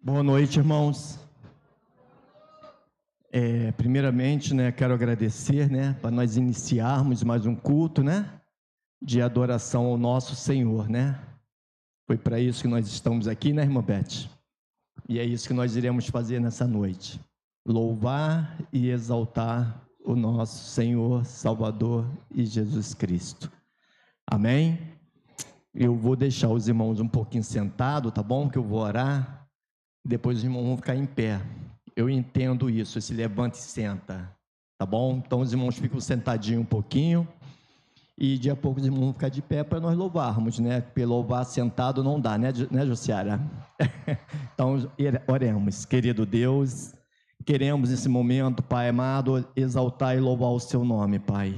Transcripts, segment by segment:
Boa noite, irmãos. Primeiramente, quero agradecer, para nós iniciarmos mais um culto, de adoração ao nosso Senhor, Foi para isso que nós estamos aqui, irmã Beth? E é isso que nós iremos fazer nessa noite. Louvar e exaltar o nosso Senhor, Salvador e Jesus Cristo. Amém? Eu vou deixar os irmãos um pouquinho sentados, tá bom? Que eu vou orar. Depois os irmãos vão ficar em pé. Eu entendo isso, se levanta e senta, tá bom? Então os irmãos ficam sentadinhos um pouquinho e de a pouco os irmãos vão ficar de pé para nós louvarmos, Porque louvar sentado não dá, né Jussiara? Então oremos. Querido Deus, queremos nesse momento, Pai amado, exaltar e louvar o seu nome, Pai.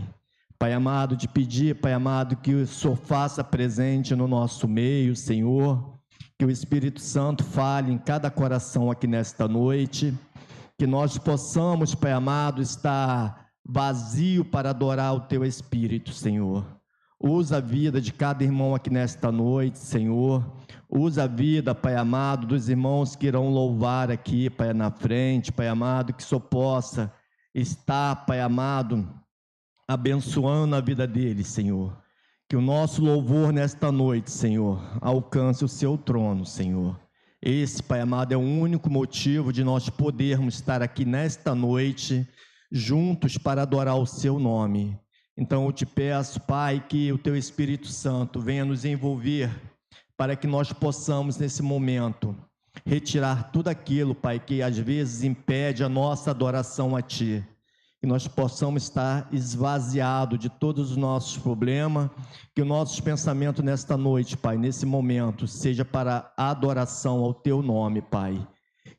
Pai amado, te pedir, Pai amado, que o Senhor faça presente no nosso meio, Senhor, que o Espírito Santo fale em cada coração aqui nesta noite, que nós possamos, Pai amado, estar vazio para adorar o Teu Espírito, Senhor. Usa a vida de cada irmão aqui nesta noite, Senhor. Usa a vida, Pai amado, dos irmãos que irão louvar aqui, Pai, na frente, Pai amado, que só possa estar, Pai amado, abençoando a vida deles, Senhor. Que o nosso louvor nesta noite, Senhor, alcance o seu trono, Senhor. Esse, Pai amado, é o único motivo de nós podermos estar aqui nesta noite, juntos para adorar o seu nome. Então eu te peço, Pai, que o teu Espírito Santo venha nos envolver, para que nós possamos, nesse momento, retirar tudo aquilo, Pai, que às vezes impede a nossa adoração a Ti. Que nós possamos estar esvaziados de todos os nossos problemas, que os nossos pensamentos nesta noite, Pai, nesse momento, seja para a adoração ao Teu nome, Pai.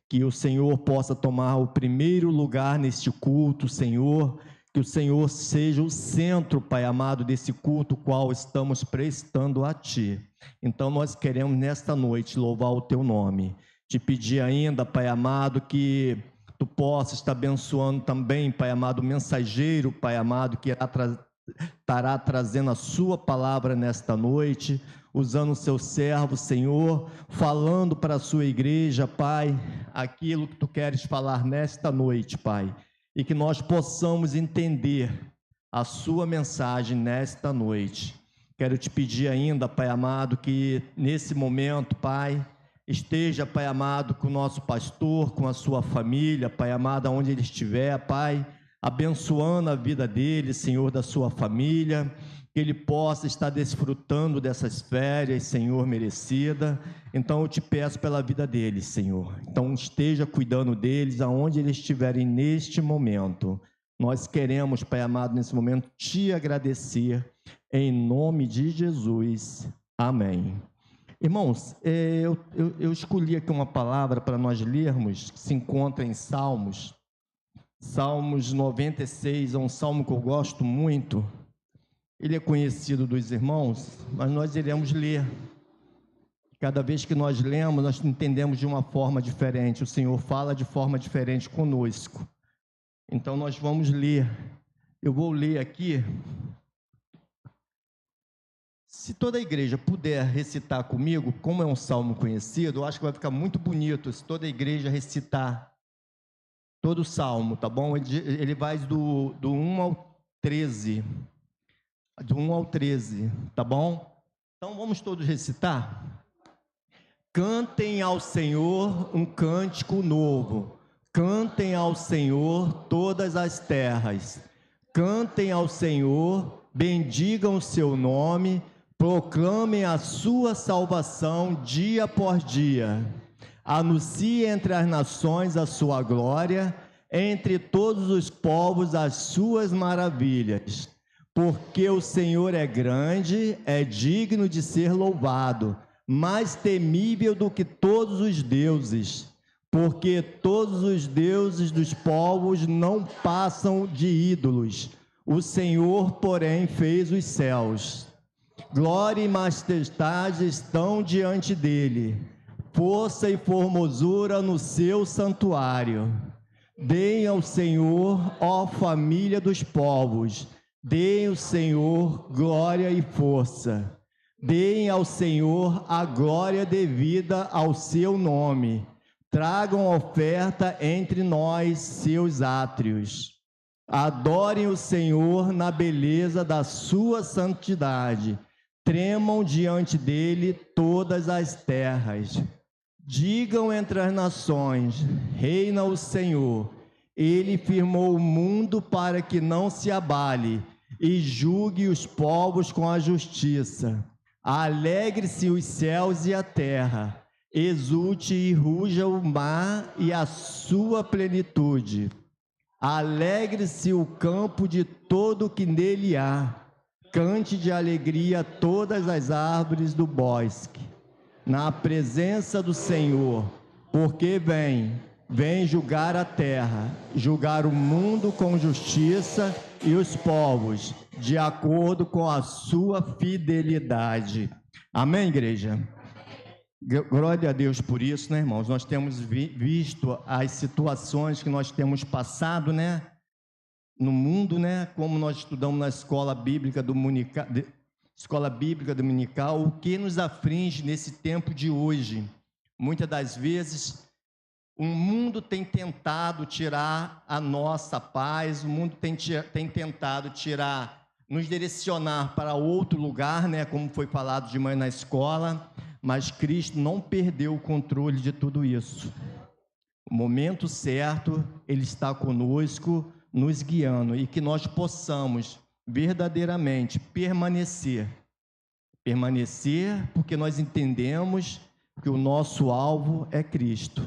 Que o Senhor possa tomar o primeiro lugar neste culto, Senhor, que o Senhor seja o centro, Pai amado, desse culto qual estamos prestando a Ti. Então nós queremos nesta noite louvar o Teu nome. Te pedir ainda, Pai amado, que Tu possa estar abençoando também, Pai amado, o mensageiro, Pai amado, que estará trazendo a sua palavra nesta noite, usando o seu servo, Senhor, falando para a sua igreja, Pai, aquilo que Tu queres falar nesta noite, Pai, e que nós possamos entender a sua mensagem nesta noite. Quero te pedir ainda, Pai amado, que nesse momento, Pai, esteja, Pai amado, com o nosso pastor, com a sua família, Pai amado, onde ele estiver, Pai, abençoando a vida dele, Senhor, da sua família, que ele possa estar desfrutando dessas férias, Senhor, merecida. Então eu te peço pela vida deles, Senhor. Então esteja cuidando deles, aonde eles estiverem neste momento. Nós queremos, Pai amado, nesse momento, te agradecer, em nome de Jesus. Amém. Irmãos, eu escolhi aqui uma palavra para nós lermos, que se encontra em Salmos. Salmos 96, é um salmo que eu gosto muito. Ele é conhecido dos irmãos, mas nós iremos ler. Cada vez que nós lemos, nós entendemos de uma forma diferente. O Senhor fala de forma diferente conosco. Então nós vamos ler. Eu vou ler aqui. Se toda a igreja puder recitar comigo, como é um salmo conhecido, eu acho que vai ficar muito bonito se toda a igreja recitar todo o salmo, tá bom? Ele vai do 1 ao 13. Do 1 ao 13, tá bom? Então vamos todos recitar? Cantem ao Senhor um cântico novo. Cantem ao Senhor todas as terras. Cantem ao Senhor, bendigam o seu nome, proclamem a sua salvação dia por dia. Anuncie entre as nações a sua glória, entre todos os povos as suas maravilhas. Porque o Senhor é grande, é digno de ser louvado, mais temível do que todos os deuses. Porque todos os deuses dos povos não passam de ídolos. O Senhor, porém, fez os céus. Glória e majestade estão diante dele, força e formosura no seu santuário. Deem ao Senhor, ó família dos povos, deem ao Senhor glória e força. Deem ao Senhor a glória devida ao seu nome. tragam oferta entre nós, seus átrios. Adorem o Senhor na beleza da sua santidade. Tremam diante dele todas as terras. Digam entre as nações: reina o Senhor. Ele firmou o mundo para que não se abale, e julgue os povos com a justiça. Alegre-se os céus e a terra, exulte e ruja o mar e a sua plenitude. Alegre-se o campo de todo o que nele há, cante de alegria todas as árvores do bosque, na presença do Senhor, porque vem julgar a terra, julgar o mundo com justiça e os povos, de acordo com a sua fidelidade. Amém, igreja? Glória a Deus por isso, né, irmãos? Nós temos visto as situações que nós temos passado, né, no mundo, né, como nós estudamos na escola bíblica dominical, o que nos aflige nesse tempo de hoje. Muitas das vezes, o mundo tem tentado tirar a nossa paz, o mundo tem tentado nos direcionar para outro lugar, né, como foi falado de manhã na escola, mas Cristo não perdeu o controle de tudo isso. O momento certo, Ele está conosco, nos guiando, e que nós possamos verdadeiramente permanecer porque nós entendemos que o nosso alvo é Cristo,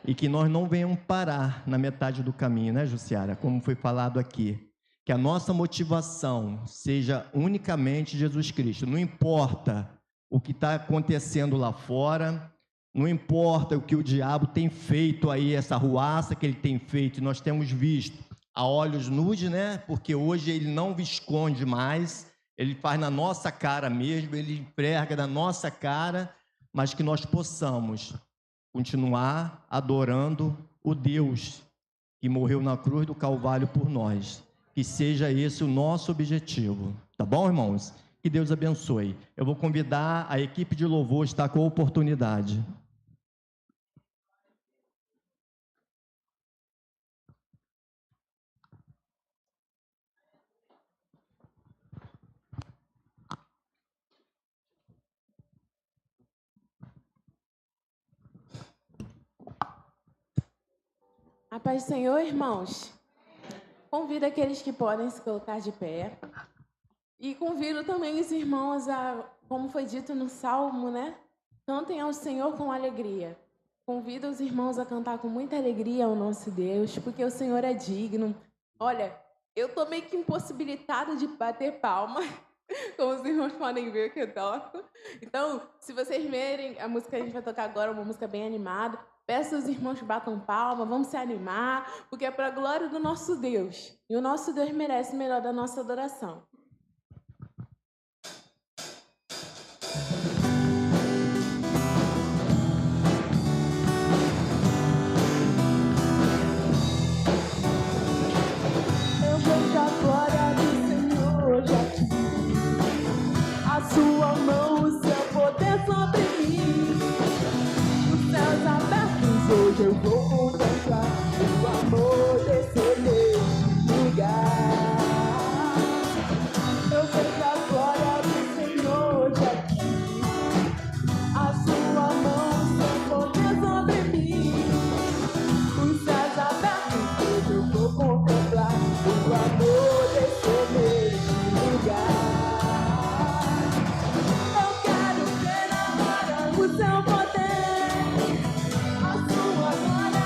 e que nós não venhamos parar na metade do caminho, né, Jussiara? Como foi falado aqui, que a nossa motivação seja unicamente Jesus Cristo. Não importa o que está acontecendo lá fora, não importa o que o diabo tem feito aí, essa ruaça que ele tem feito, nós temos visto a olhos nus, né? Porque hoje ele não esconde mais, ele faz na nossa cara mesmo, ele prega na nossa cara, mas que nós possamos continuar adorando o Deus que morreu na cruz do Calvário por nós. Que seja esse o nosso objetivo. Tá bom, irmãos? Que Deus abençoe. Eu vou convidar a equipe de louvor a estar com a oportunidade. A paz do Senhor, irmãos. Convido aqueles que podem se colocar de pé. E convido também os irmãos a, como foi dito no Salmo, né? Cantem ao Senhor com alegria. Convido os irmãos a cantar com muita alegria ao nosso Deus, porque o Senhor é digno. Olha, eu estou meio que impossibilitada de bater palma, como os irmãos podem ver que eu toco. Então, se vocês verem, a música que a gente vai tocar agora é uma música bem animada. Peço aos irmãos que batam palma, vamos se animar, porque é para a glória do nosso Deus. E o nosso Deus merece o melhor da nossa adoração. Eu vejo a glória do Senhor já aqui, a sua mão, o seu poder sobre mim. Os céus abertos, hoje eu vou contemplar o amor desse neste lugar. Eu vejo a glória do Senhor já aqui, a sua mão, o seu poder sobre mim. Os céus abertos, hoje eu vou contemplar o amor desse neste lugar. Eu quero ver agora o seu poder, a sua glória.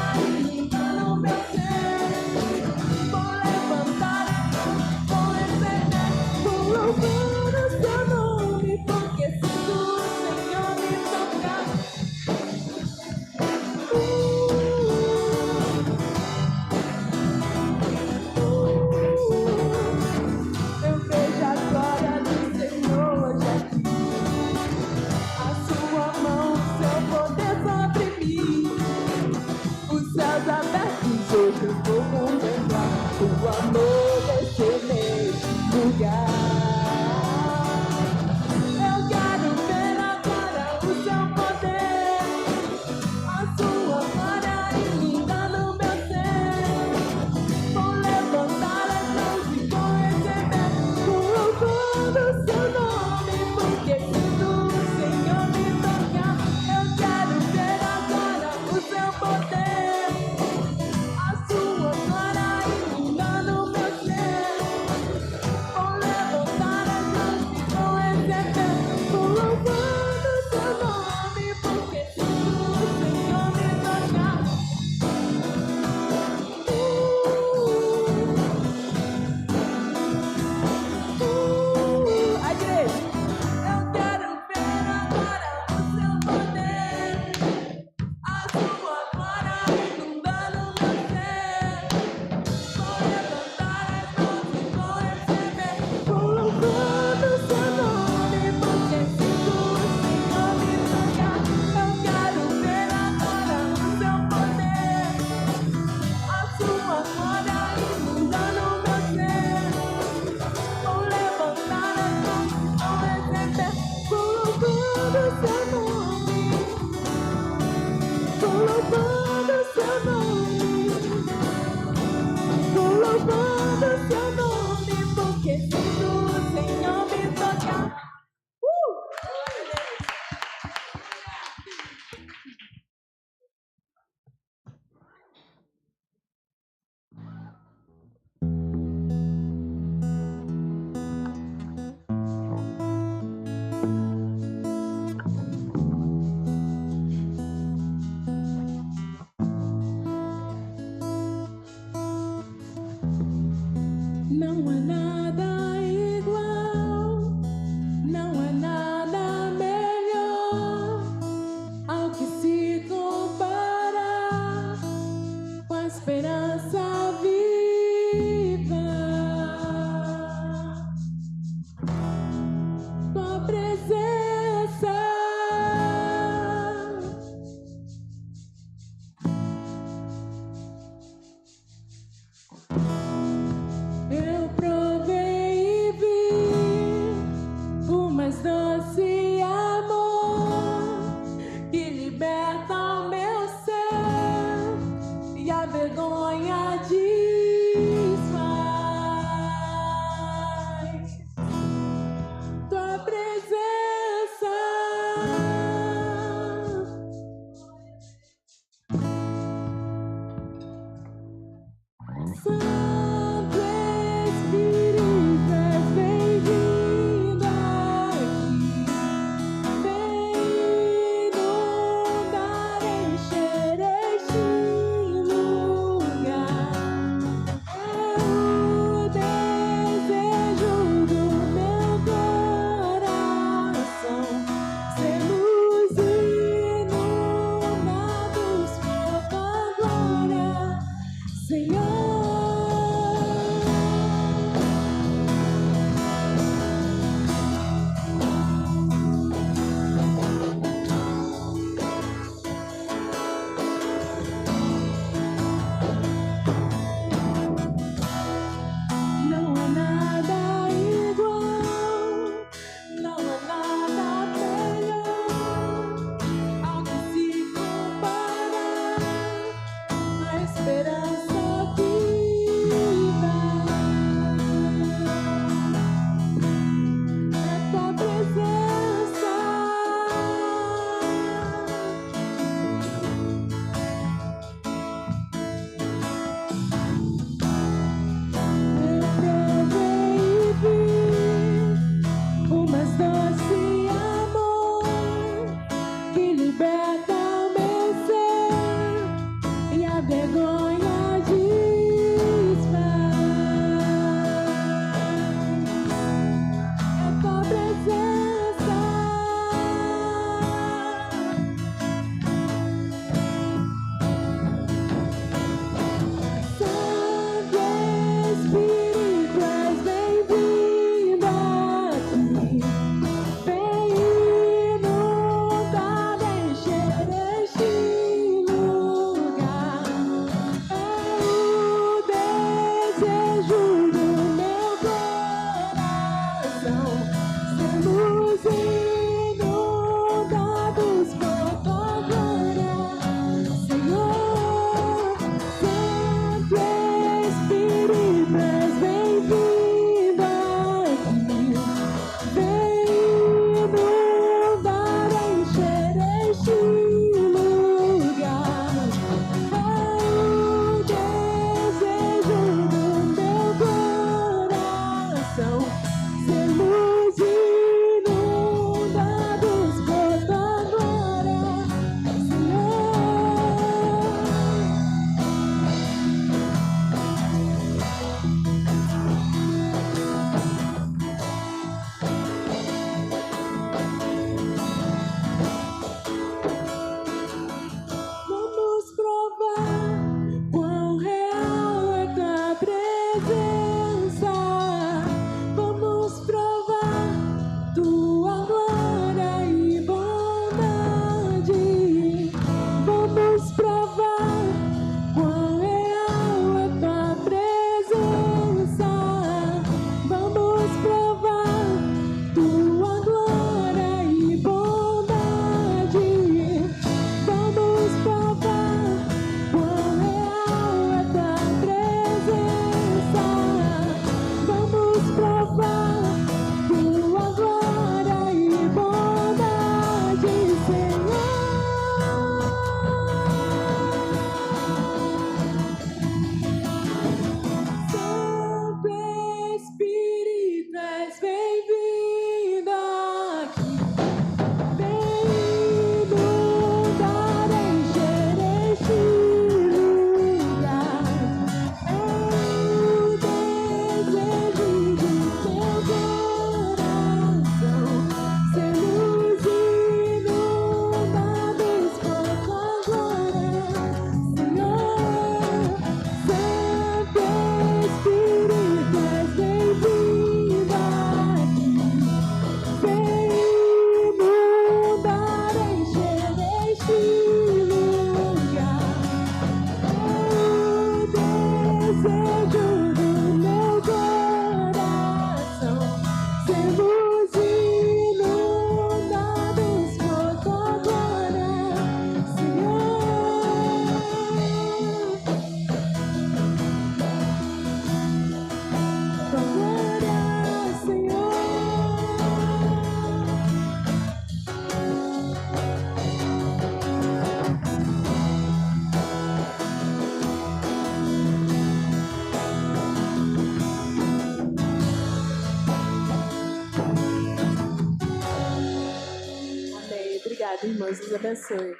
irmãos. Deus abençoe.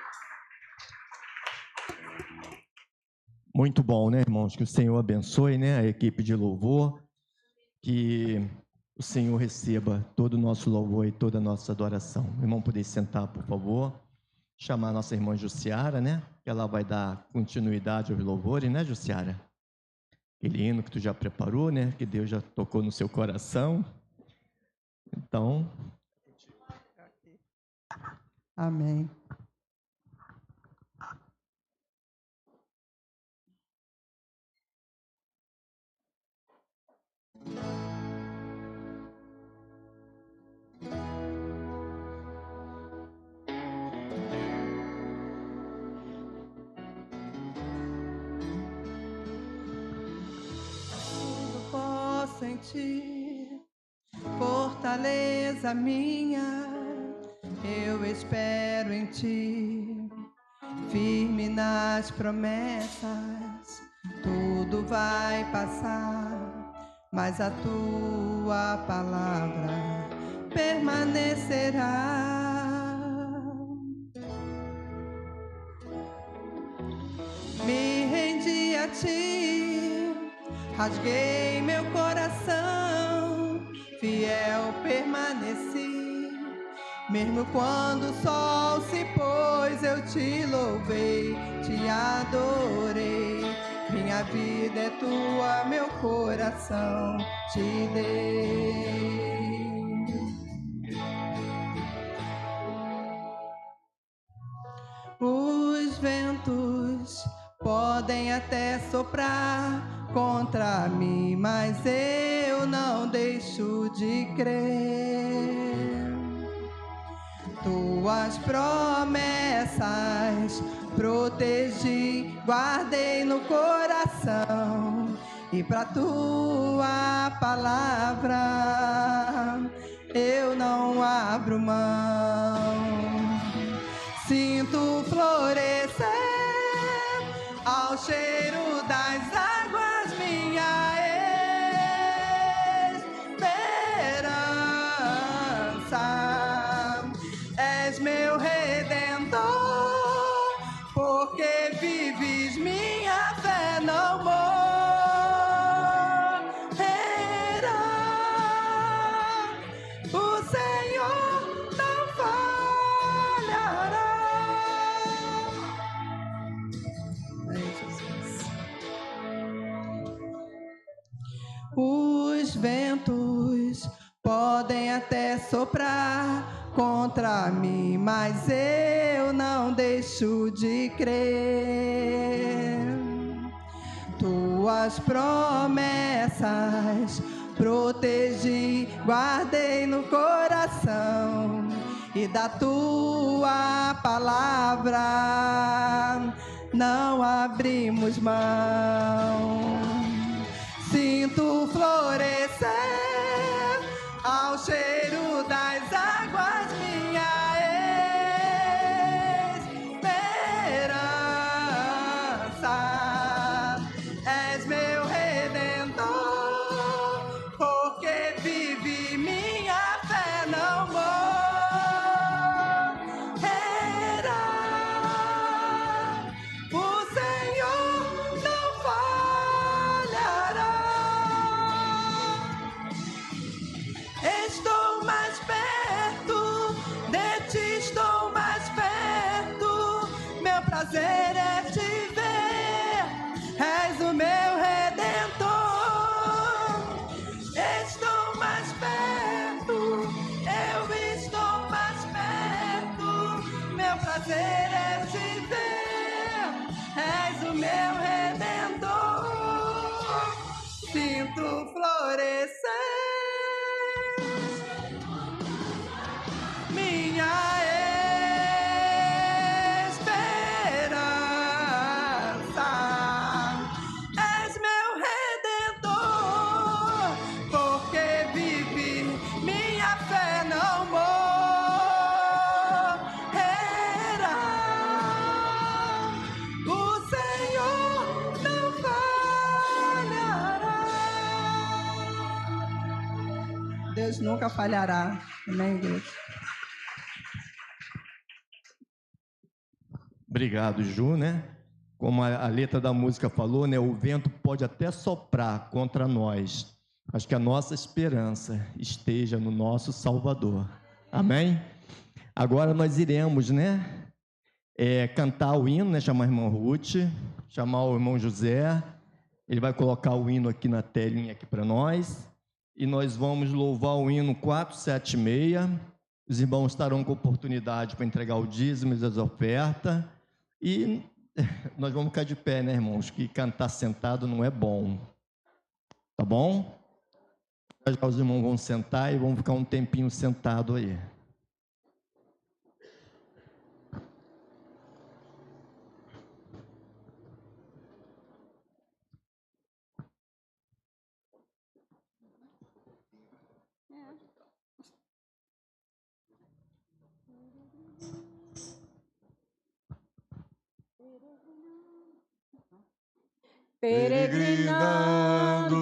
Muito bom, né, irmãos? Que o Senhor abençoe, né, a equipe de louvor, que o Senhor receba todo o nosso louvor e toda a nossa adoração. O irmão, poder sentar, por favor. Chamar a nossa irmã Jussiara, né? Que ela vai dar continuidade aos louvores, né, Jussiara? Aquele hino que tu já preparou, né? Que Deus já tocou no seu coração. Então... Amém. Tudo posso em ti, fortaleza minha, eu espero em ti, firme nas promessas. Tudo vai passar, mas a tua palavra permanecerá. Me rendi a ti, rasguei meu coração, fiel permaneci. Mesmo quando o sol se pôs, eu te louvei, te adorei. Minha vida é tua, meu coração te dei. Os ventos podem até soprar contra mim, mas eu não deixo de crer. Tuas promessas protegi, guardei no coração, e pra tua palavra eu não abro mão. Sinto florescer ao cheiro das águas minha esperança. És meu redentor, porque vives minha fé não morrerá. O Senhor não falhará. Ai, Jesus. Os ventos podem até soprar contra mim, mas eu não deixo de crer. Tuas promessas protegi, guardei no coração, e da tua palavra não abrimos mão. Sinto florescer ao cheiro das águas minha esperança. És meu redentor, porque vive minha fé não morrerá. O Senhor não falhará. Estou mais perto de ti, estou mais perto. Meu prazer é te ver, és o meu redentor. Estou mais perto, eu estou mais perto. Meu prazer é te ver, és o meu redentor. Sinto florescer minha esperança. És meu redentor, porque vive minha fé não morrerá. O Senhor não falhará. Deus nunca falhará. Amém, Deus? Obrigado, Ju, né? Como a letra da música falou, né? O vento pode até soprar contra nós, mas que a nossa esperança esteja no nosso Salvador. Amém? Agora nós iremos, né? Cantar o hino, né? Chamar a irmã Ruth, chamar o irmão José. Ele vai colocar o hino aqui na telinha aqui para nós. E nós vamos louvar o hino 476. Os irmãos estarão com oportunidade para entregar o dízimo e as ofertas. E nós vamos ficar de pé, né, irmãos? Que cantar sentado não é bom. Tá bom? Os irmãos vão sentar e vão ficar um tempinho sentado aí. Peregrinando,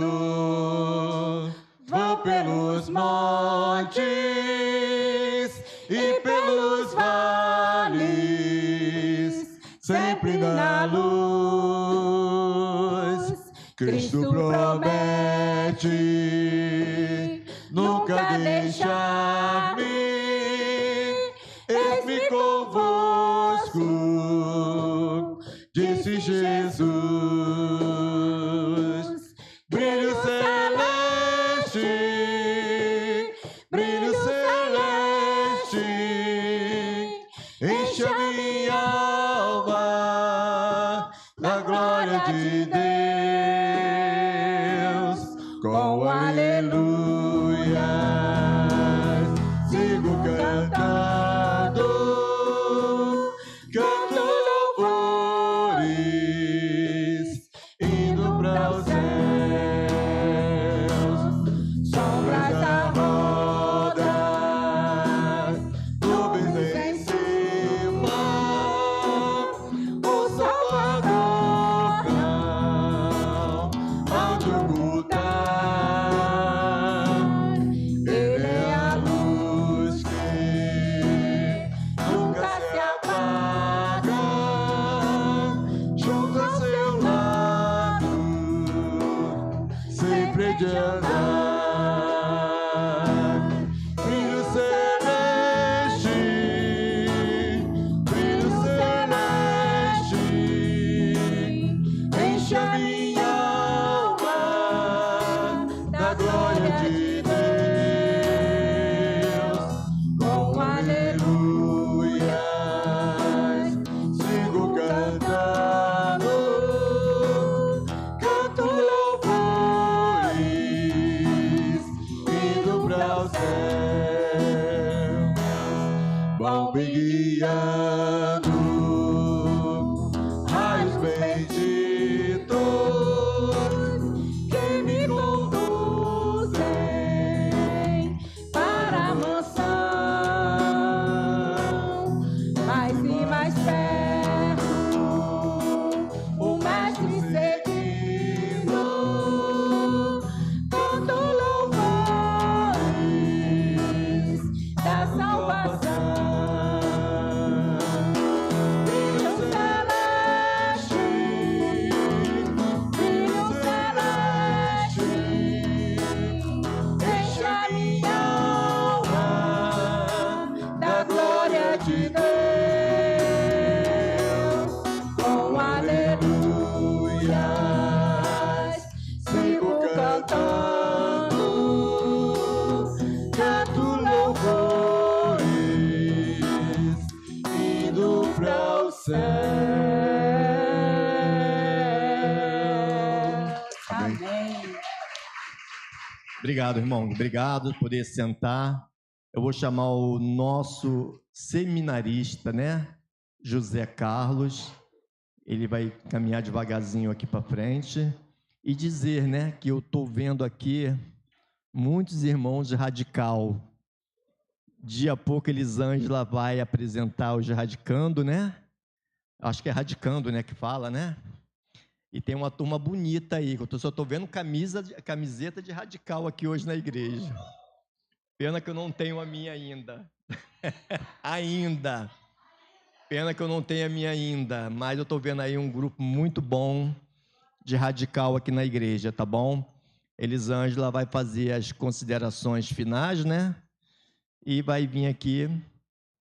vou pelos montes e pelos vales, sempre na luz. Cristo promete nunca deixar-me, eis-me convosco, disse Jesus. Obrigado, irmão. Obrigado por poder sentar. Eu vou chamar o nosso seminarista, né? José Carlos. Ele vai caminhar devagarzinho aqui para frente e dizer, né, que eu estou vendo aqui muitos irmãos de radical. Dia a pouco Elisângela vai apresentar os radicando, né? Acho que é radicando, né, que fala, né? E tem uma turma bonita aí. Eu só estou vendo camiseta de radical aqui hoje na igreja. Pena que eu não tenho a minha ainda. Ainda. Pena que eu não tenho a minha ainda, mas eu estou vendo aí um grupo muito bom de radical aqui na igreja, tá bom? Elisângela vai fazer as considerações finais, né? E vai vir aqui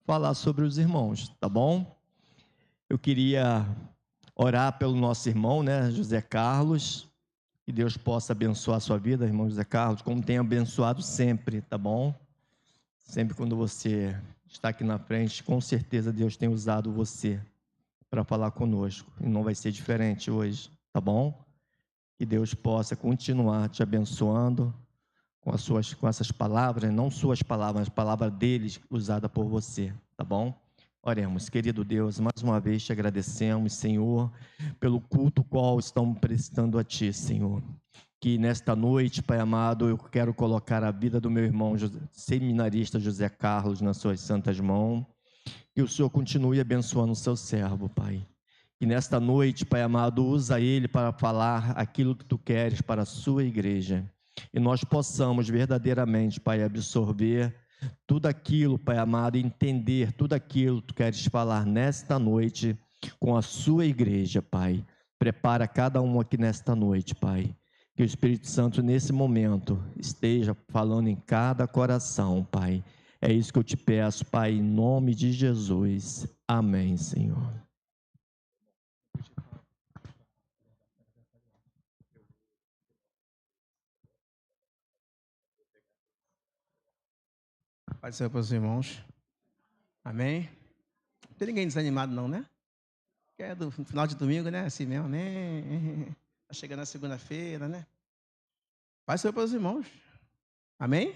falar sobre os irmãos, tá bom? Eu queria orar pelo nosso irmão, né, José Carlos, que Deus possa abençoar a sua vida, irmão José Carlos, como tem abençoado sempre, tá bom? Sempre quando você está aqui na frente, com certeza Deus tem usado você para falar conosco, e não vai ser diferente hoje, tá bom? Que Deus possa continuar te abençoando com essas palavras, não suas palavras, mas palavra deles usada por você, tá bom? Oremos, querido Deus, mais uma vez te agradecemos, Senhor, pelo culto qual estamos prestando a Ti, Senhor. Que nesta noite, Pai amado, eu quero colocar a vida do meu irmão seminarista José Carlos nas suas santas mãos. Que o Senhor continue abençoando o seu servo, Pai. E nesta noite, Pai amado, usa ele para falar aquilo que Tu queres para a sua igreja. E nós possamos verdadeiramente, Pai, absorver tudo aquilo, Pai amado, entender tudo aquilo que Tu queres falar nesta noite com a sua igreja, Pai. Prepara cada um aqui nesta noite, Pai. Que o Espírito Santo, nesse momento, esteja falando em cada coração, Pai. É isso que eu te peço, Pai, em nome de Jesus. Amém, Senhor. Pode ser para os irmãos. Amém? Não tem ninguém desanimado não, né? Que é do final de domingo, né? Assim mesmo, amém. Tá chegando a segunda-feira, né? Pode ser para os irmãos. Amém?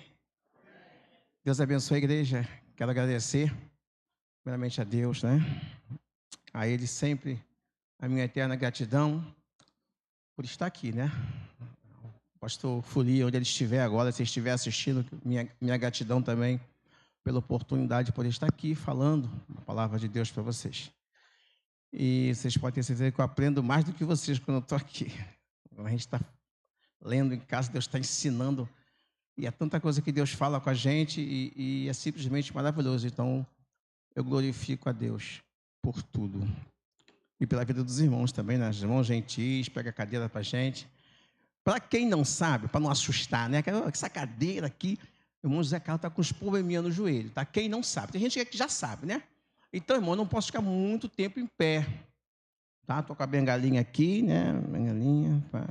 Deus abençoe a igreja. Quero agradecer, primeiramente a Deus, né? A Ele sempre a minha eterna gratidão por estar aqui, né? Pastor Folia, onde ele estiver agora, se estiver assistindo, minha gratidão também pela oportunidade de poder estar aqui falando a palavra de Deus para vocês. E vocês podem ter certeza que eu aprendo mais do que vocês quando eu estou aqui. A gente está lendo em casa, Deus está ensinando, e é tanta coisa que Deus fala com a gente e é simplesmente maravilhoso. Então, eu glorifico a Deus por tudo. E pela vida dos irmãos também, né? Os irmãos gentis, pega a cadeira para a gente. Para quem não sabe, para não assustar, né? Essa cadeira aqui, o irmão José Carlos está com os probleminhas no joelho, tá? Quem não sabe? Tem gente que já sabe, né? Então, irmão, eu não posso ficar muito tempo em pé, tá? Estou com a bengalinha aqui, né? Bengalinha, pá.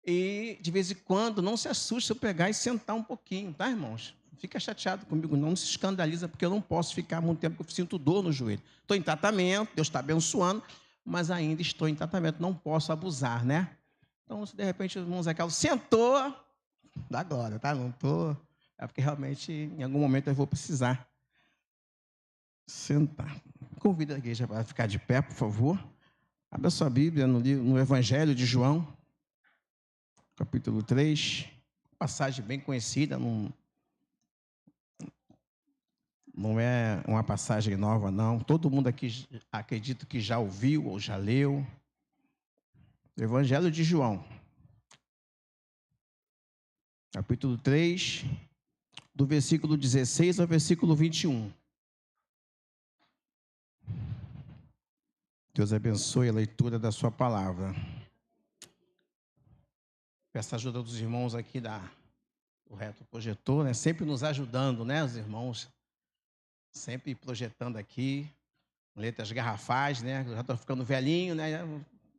E, de vez em quando, não se assuste se eu pegar e sentar um pouquinho, tá, irmãos? Fica chateado comigo, não se escandaliza, porque eu não posso ficar muito tempo, porque eu sinto dor no joelho. Estou em tratamento, Deus está abençoando, mas ainda estou em tratamento, não posso abusar, né? Então, se de repente o irmão Zé Carlos sentou, dá glória, tá? Não estou. É porque realmente, em algum momento, eu vou precisar sentar. Convido a igreja para ficar de pé, por favor. Abra sua Bíblia no Evangelho de João, capítulo 3. Passagem bem conhecida, não é uma passagem nova, não. Todo mundo aqui acredito que já ouviu ou já leu. Evangelho de João, capítulo 3, do versículo 16 ao versículo 21. Deus abençoe a leitura da sua palavra. Peço a ajuda dos irmãos aqui do reto projetor, né? Sempre nos ajudando, né, os irmãos? Sempre projetando aqui, letras garrafais, né? Eu já estou ficando velhinho, né?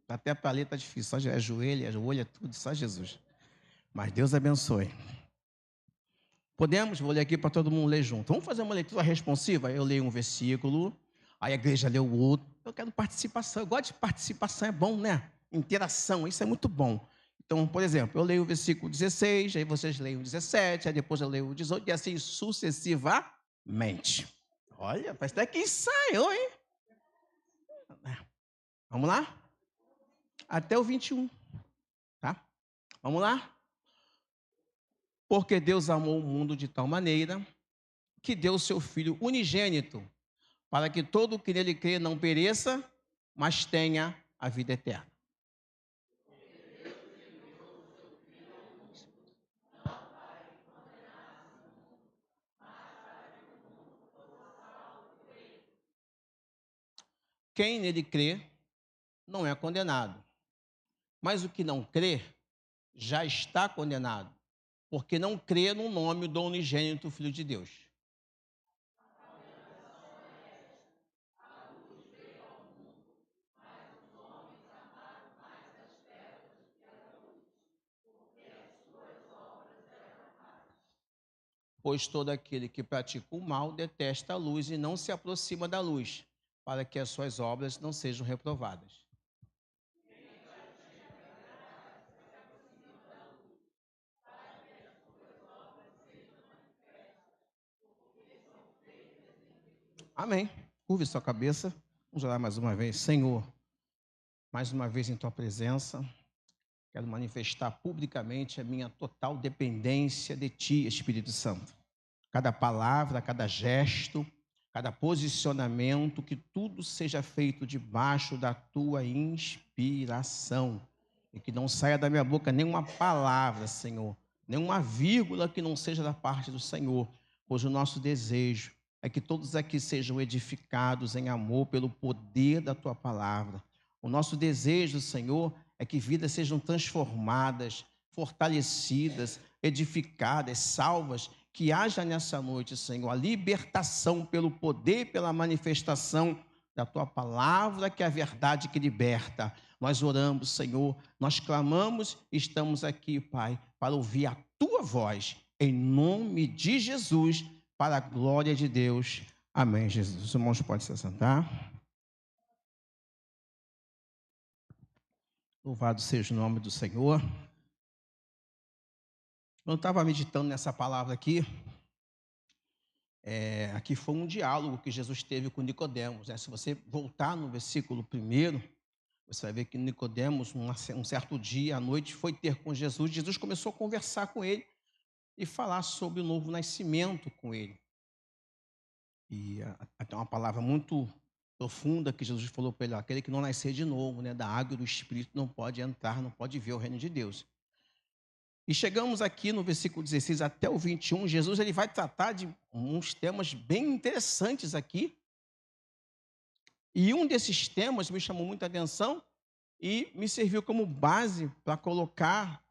Até para ler está difícil, só joelho, olho, é tudo, só Jesus. Mas Deus abençoe. Podemos? Vou ler aqui para todo mundo ler junto. Vamos fazer uma leitura responsiva? Eu leio um versículo, aí a igreja lê o outro. Eu quero participação, eu gosto de participação, é bom, né? Interação, isso é muito bom. Então, por exemplo, eu leio o versículo 16, aí vocês leem o 17, aí depois eu leio o 18, e assim sucessivamente. Olha, parece até que ensaiou, hein? Vamos lá? Até o 21, tá? Vamos lá? Porque Deus amou o mundo de tal maneira que deu o seu Filho unigênito, para que todo o que nele crê não pereça, mas tenha a vida eterna. quem nele crê não é condenado. Mas o que não crê já está condenado, porque não crê no nome do unigênito Filho de Deus. Pois todo aquele que pratica o mal detesta a luz e não se aproxima da luz, para que as suas obras não sejam reprovadas. Amém. Curve sua cabeça. Vamos orar mais uma vez. Senhor, mais uma vez em tua presença, quero manifestar publicamente a minha total dependência de ti, Espírito Santo. Cada palavra, cada gesto, cada posicionamento, que tudo seja feito debaixo da tua inspiração. E que não saia da minha boca nenhuma palavra, Senhor, nenhuma vírgula que não seja da parte do Senhor, pois o nosso desejo é que todos aqui sejam edificados em amor pelo poder da tua palavra. O nosso desejo, Senhor, é que vidas sejam transformadas, fortalecidas, edificadas, salvas, que haja nessa noite, Senhor, a libertação pelo poder, pela manifestação da tua palavra, que é a verdade que liberta. Nós oramos, Senhor, nós clamamos, estamos aqui, Pai, para ouvir a tua voz, em nome de Jesus, para a glória de Deus. Amém, Jesus. Os irmãos podem se assentar. Louvado seja o nome do Senhor. Eu estava meditando nessa palavra aqui. Aqui foi um diálogo que Jesus teve com Nicodemos, né? Se você voltar no versículo 1, você vai ver que Nicodemos, um certo dia, à noite, foi ter com Jesus. Jesus começou a conversar com ele e falar sobre o novo nascimento com ele. E até uma palavra muito profunda que Jesus falou para ele: aquele que não nascer de novo, né, da água e do Espírito, não pode entrar, não pode ver o reino de Deus. E chegamos aqui no versículo 16 até o 21, Jesus ele vai tratar de uns temas bem interessantes aqui. E um desses temas me chamou muita atenção e me serviu como base para colocar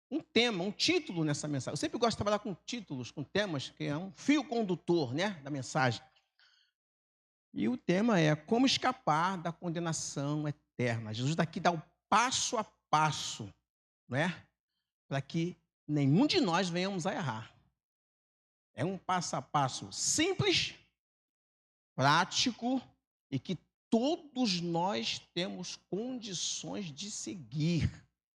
um tema, um título nessa mensagem. Eu sempre gosto de trabalhar com títulos, com temas, que é um fio condutor, né, da mensagem. E o tema é como escapar da condenação eterna. Jesus daqui dá o passo a passo, não é? Para que nenhum de nós venhamos a errar. É um passo a passo simples, prático e que todos nós temos condições de seguir.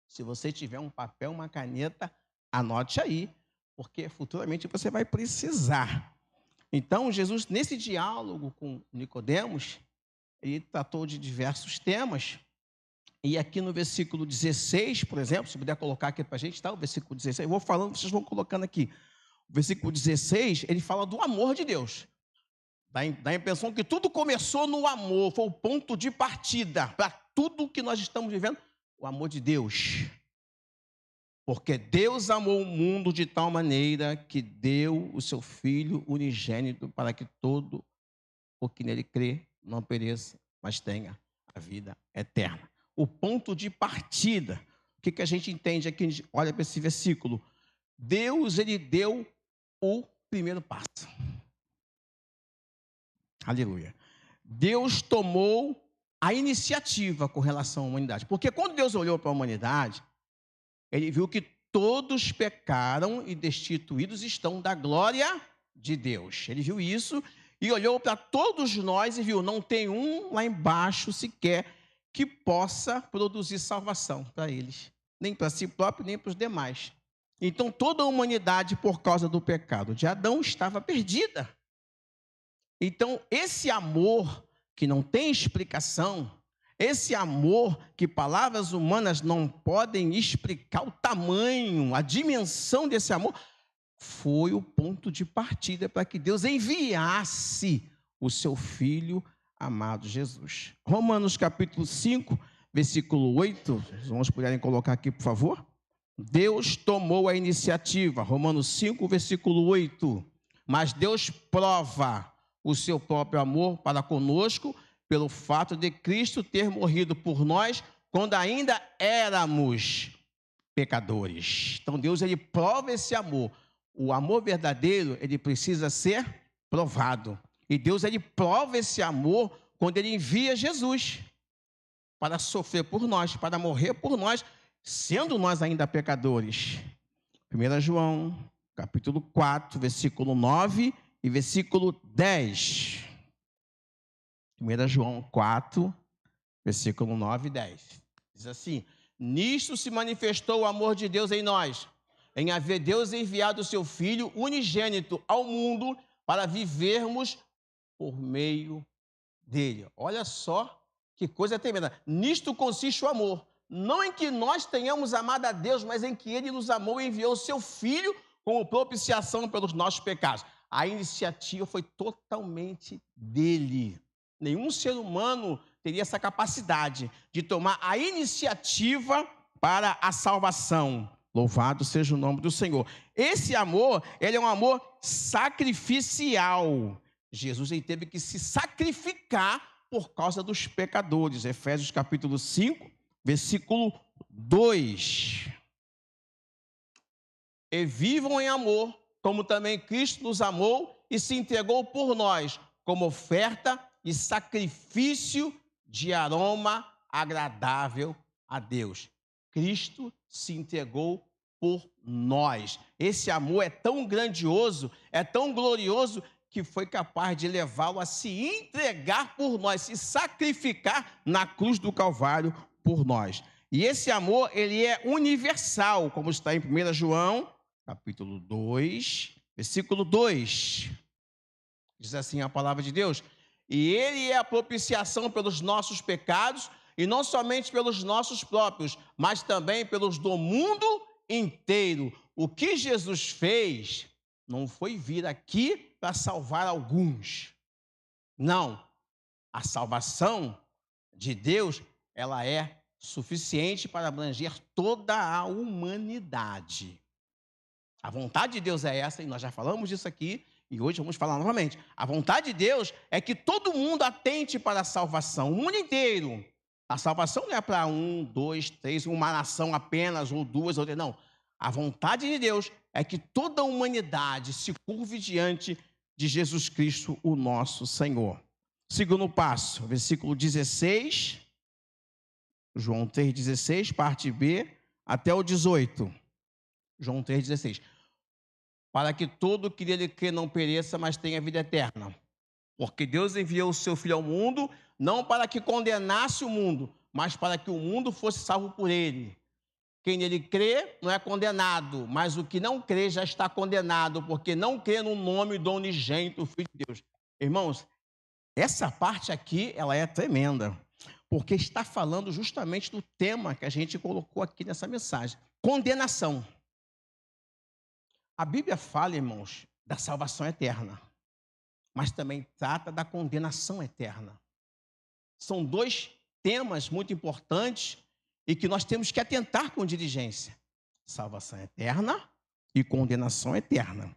Se você tiver um papel, uma caneta, anote aí, porque futuramente você vai precisar. Então, Jesus, nesse diálogo com Nicodemos, ele tratou de diversos temas. E aqui no versículo 16, por exemplo, se puder colocar aqui para a gente, tá? O versículo 16, eu vou falando, vocês vão colocando aqui. O versículo 16, ele fala do amor de Deus. Dá a impressão que tudo começou no amor, foi o ponto de partida para tudo que nós estamos vivendo, o amor de Deus. Porque Deus amou o mundo de tal maneira que deu o seu Filho unigênito para que todo o que nele crê não pereça, mas tenha a vida eterna. O ponto de partida. O que a gente entende aqui? Olha para esse versículo. Deus, ele deu o primeiro passo. Aleluia. Deus tomou a iniciativa com relação à humanidade. Porque quando Deus olhou para a humanidade, ele viu que todos pecaram e destituídos estão da glória de Deus. Ele viu isso e olhou para todos nós e viu, não tem um lá embaixo sequer que possa produzir salvação para eles, nem para si próprio, nem para os demais. Então, toda a humanidade, por causa do pecado de Adão, estava perdida. Então, esse amor que não tem explicação, esse amor que palavras humanas não podem explicar o tamanho, a dimensão desse amor, foi o ponto de partida para que Deus enviasse o seu Filho amado Jesus. Romanos capítulo 5, versículo 8, os irmãos puderem colocar aqui, por favor. Deus tomou a iniciativa, Romanos 5, versículo 8. Mas Deus prova o seu próprio amor para conosco pelo fato de Cristo ter morrido por nós quando ainda éramos pecadores. Então Deus, ele prova esse amor. O amor verdadeiro, ele precisa ser provado. E Deus, ele prova esse amor quando ele envia Jesus para sofrer por nós, para morrer por nós, sendo nós ainda pecadores. 1 João, capítulo 4, versículo 9 e versículo 10. 1 João 4, versículo 9 e 10. Diz assim: nisto se manifestou o amor de Deus em nós, em haver Deus enviado o seu Filho unigênito ao mundo para vivermos por meio dele. Olha só que coisa tremenda. Nisto consiste o amor. Não em que nós tenhamos amado a Deus, mas em que ele nos amou e enviou o seu Filho como propiciação pelos nossos pecados. A iniciativa foi totalmente dele. Nenhum ser humano teria essa capacidade de tomar a iniciativa para a salvação. Louvado seja o nome do Senhor. Esse amor, ele é um amor sacrificial. Jesus, ele teve que se sacrificar por causa dos pecadores. Efésios capítulo 5, versículo 2. E vivam em amor, como também Cristo nos amou e se entregou por nós, como oferta e sacrifício de aroma agradável a Deus. Cristo se entregou por nós. Esse amor é tão grandioso, é tão glorioso, que foi capaz de levá-lo a se entregar por nós, se sacrificar na cruz do Calvário por nós. E esse amor, ele é universal, como está em 1 João, capítulo 2, versículo 2. Diz assim a palavra de Deus: e ele é a propiciação pelos nossos pecados, e não somente pelos nossos próprios, mas também pelos do mundo inteiro. O que Jesus fez não foi vir aqui para salvar alguns. Não. A salvação de Deus, ela é suficiente para abranger toda a humanidade. A vontade de Deus é essa, e nós já falamos disso aqui, e hoje vamos falar novamente. A vontade de Deus é que todo mundo atente para a salvação, o mundo inteiro. A salvação não é para 1, 2, 3, uma nação apenas, ou duas, ou três, não. A vontade de Deus é que toda a humanidade se curve diante de Jesus Cristo, o nosso Senhor. Segundo passo, versículo 16, João 3,16, parte B, até o 18. João 3,16. Para que todo que nele crê não pereça, mas tenha vida eterna. Porque Deus enviou o seu Filho ao mundo, não para que condenasse o mundo, mas para que o mundo fosse salvo por ele. Quem nele crê não é condenado, mas o que não crê já está condenado, porque não crê no nome do unigênito Filho de Deus. Irmãos, essa parte aqui, ela é tremenda, porque está falando justamente do tema que a gente colocou aqui nessa mensagem: condenação. A Bíblia fala, irmãos, da salvação eterna, mas também trata da condenação eterna. São dois temas muito importantes e que nós temos que atentar com diligência: salvação eterna e condenação eterna.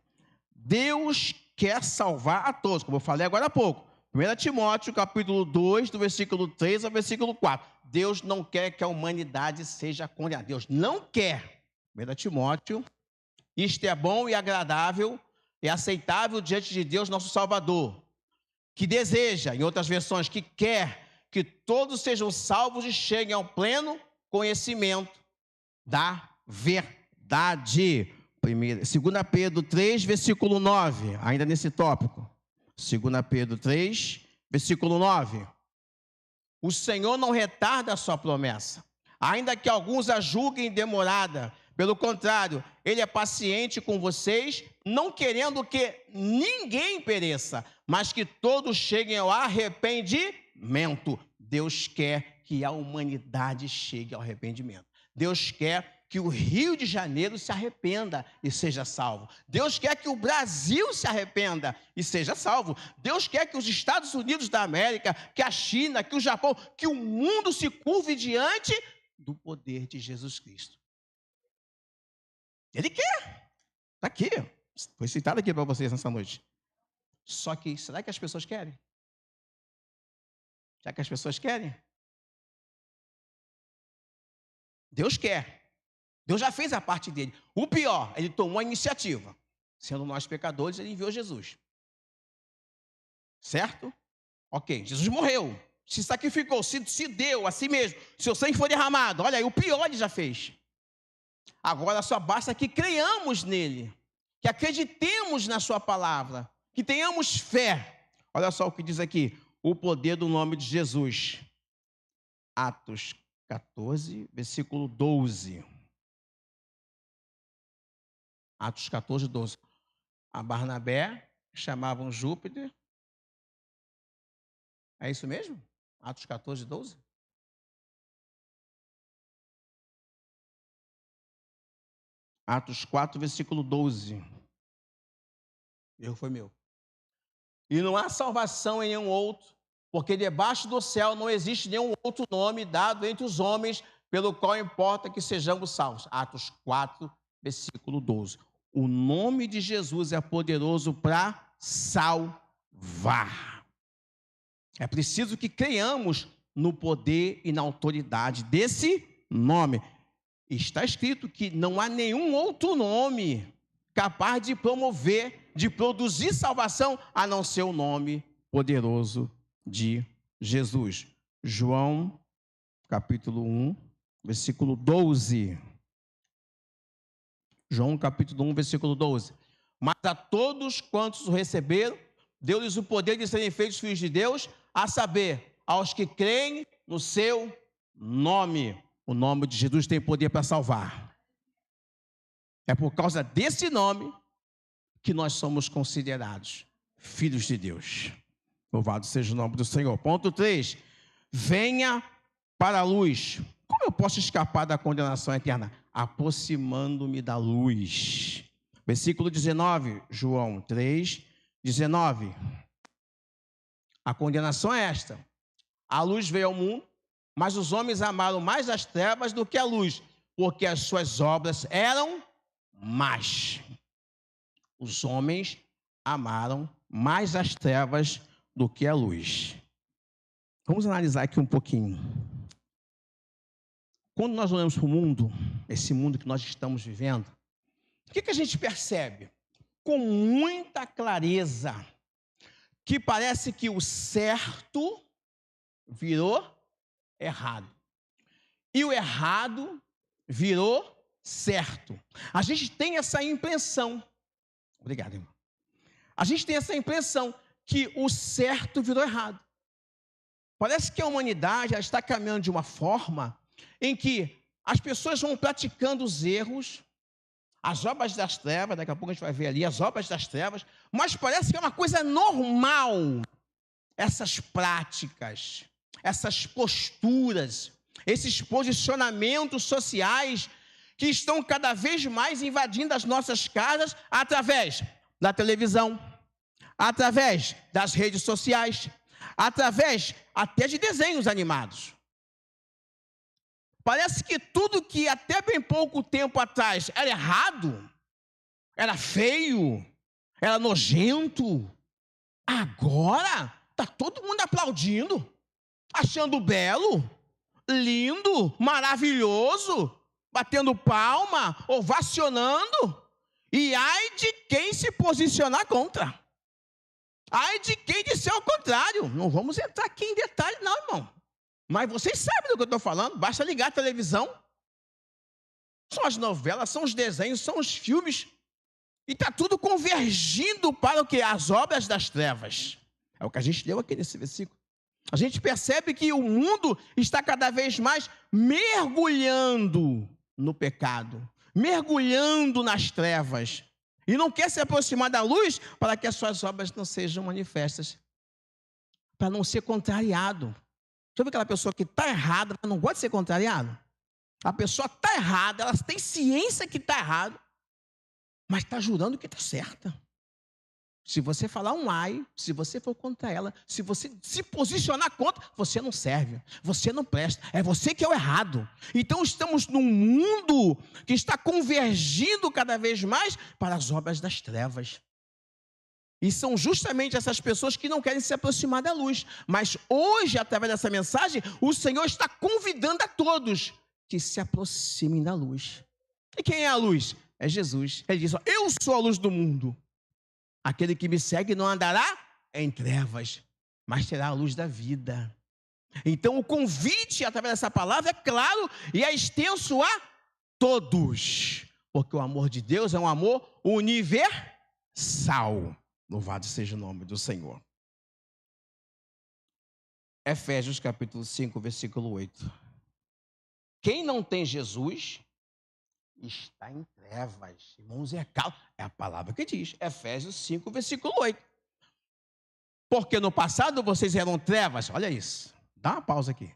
Deus quer salvar a todos, como eu falei agora há pouco. 1 Timóteo, capítulo 2, do versículo 3 ao versículo 4. Deus não quer que a humanidade seja condenada. Deus não quer. 1 Timóteo, isto é bom e agradável e aceitável diante de Deus, nosso Salvador, que deseja, em outras versões, que quer que todos sejam salvos e cheguem ao pleno conhecimento da verdade. 2 Pedro 3, versículo 9, ainda nesse tópico. 2 Pedro 3, versículo 9. O Senhor não retarda a sua promessa, ainda que alguns a julguem demorada. Pelo contrário, Ele é paciente com vocês, não querendo que ninguém pereça, mas que todos cheguem ao arrependimento. Deus quer que a humanidade chegue ao arrependimento. Deus quer que o Rio de Janeiro se arrependa e seja salvo. Deus quer que o Brasil se arrependa e seja salvo. Deus quer que os Estados Unidos da América, que a China, que o Japão, que o mundo se curve diante do poder de Jesus Cristo. Ele quer. Está aqui. Foi citado aqui para vocês nessa noite. Só que, será que as pessoas querem? Será que as pessoas querem? Deus quer. Deus já fez a parte dele. O pior, ele tomou a iniciativa. Sendo nós pecadores, ele enviou Jesus. Certo? Ok, Jesus morreu. Se sacrificou, se deu a si mesmo. Seu sangue foi derramado. Olha aí, o pior ele já fez. Agora só basta que creiamos nele. Que acreditemos na sua palavra. Que tenhamos fé. Olha só o que diz aqui. O poder do nome de Jesus. Atos 14, versículo 12. Atos 14, 12. A Barnabé chamavam Júpiter. É isso mesmo? Atos 14, 12? Atos 4, versículo 12. Erro foi meu. E não há salvação em nenhum outro, porque debaixo do céu não existe nenhum outro nome dado entre os homens, pelo qual importa que sejamos salvos. Atos 4, versículo 12. O nome de Jesus é poderoso para salvar. É preciso que creiamos no poder e na autoridade desse nome. Está escrito que não há nenhum outro nome capaz de promover, de produzir salvação, a não ser o nome poderoso de Jesus. João, capítulo 1, versículo 12. João, capítulo 1, versículo 12. Mas a todos quantos o receberam, deu-lhes o poder de serem feitos filhos de Deus, a saber, aos que creem no seu nome. O nome de Jesus tem poder para salvar. É por causa desse nome que nós somos considerados filhos de Deus. Louvado seja o nome do Senhor. Ponto 3. Venha para a luz. Como eu posso escapar da condenação eterna? Aproximando-me da luz. Versículo 19, João 3, 19. A condenação é esta. A luz veio ao mundo, mas os homens amaram mais as trevas do que a luz, porque as suas obras eram más. Os homens amaram mais as trevas do que a luz. Vamos analisar aqui um pouquinho. Quando nós olhamos para o mundo, esse mundo que nós estamos vivendo, o que a gente percebe? Com muita clareza, que parece que o certo virou errado. E o errado virou certo. A gente tem essa impressão. Obrigado, irmão. A gente tem essa impressão que o certo virou errado. Parece que a humanidade já está caminhando de uma forma em que as pessoas vão praticando os erros, as obras das trevas, daqui a pouco a gente vai ver ali as obras das trevas, mas parece que é uma coisa normal essas práticas, essas posturas, esses posicionamentos sociais que estão cada vez mais invadindo as nossas casas através da televisão, através das redes sociais, através até de desenhos animados. Parece que tudo que até bem pouco tempo atrás era errado, era feio, era nojento, agora está todo mundo aplaudindo, achando belo, lindo, maravilhoso, batendo palma, ovacionando. E ai de quem se posicionar contra. Ai de quem disser o contrário. Não vamos entrar aqui em detalhe não, irmão. Mas vocês sabem do que eu estou falando. Basta ligar a televisão. São as novelas, são os desenhos, são os filmes. E está tudo convergindo para o quê? As obras das trevas. É o que a gente leu aqui nesse versículo. A gente percebe que o mundo está cada vez mais mergulhando no pecado, mergulhando nas trevas, e não quer se aproximar da luz para que as suas obras não sejam manifestas, para não ser contrariado. Já viu aquela pessoa que está errada, mas não gosta de ser contrariado? A pessoa está errada, ela tem ciência que está errado, mas está jurando que está certa. Se você falar um ai, se você for contra ela, se você se posicionar contra, você não serve, você não presta, é você que é o errado. Então estamos num mundo que está convergindo cada vez mais para as obras das trevas. E são justamente essas pessoas que não querem se aproximar da luz. Mas hoje, através dessa mensagem, o Senhor está convidando a todos que se aproximem da luz. E quem é a luz? É Jesus. Ele diz, eu sou a luz do mundo. Aquele que me segue não andará em trevas, mas terá a luz da vida. Então o convite através dessa palavra é claro e é extenso a todos. Porque o amor de Deus é um amor universal. Louvado seja o nome do Senhor. Efésios capítulo 5, versículo 8. Quem não tem Jesus está em trevas. Irmãos, é a palavra que diz. Efésios 5, versículo 8. Porque no passado vocês eram trevas. Olha isso. Dá uma pausa aqui.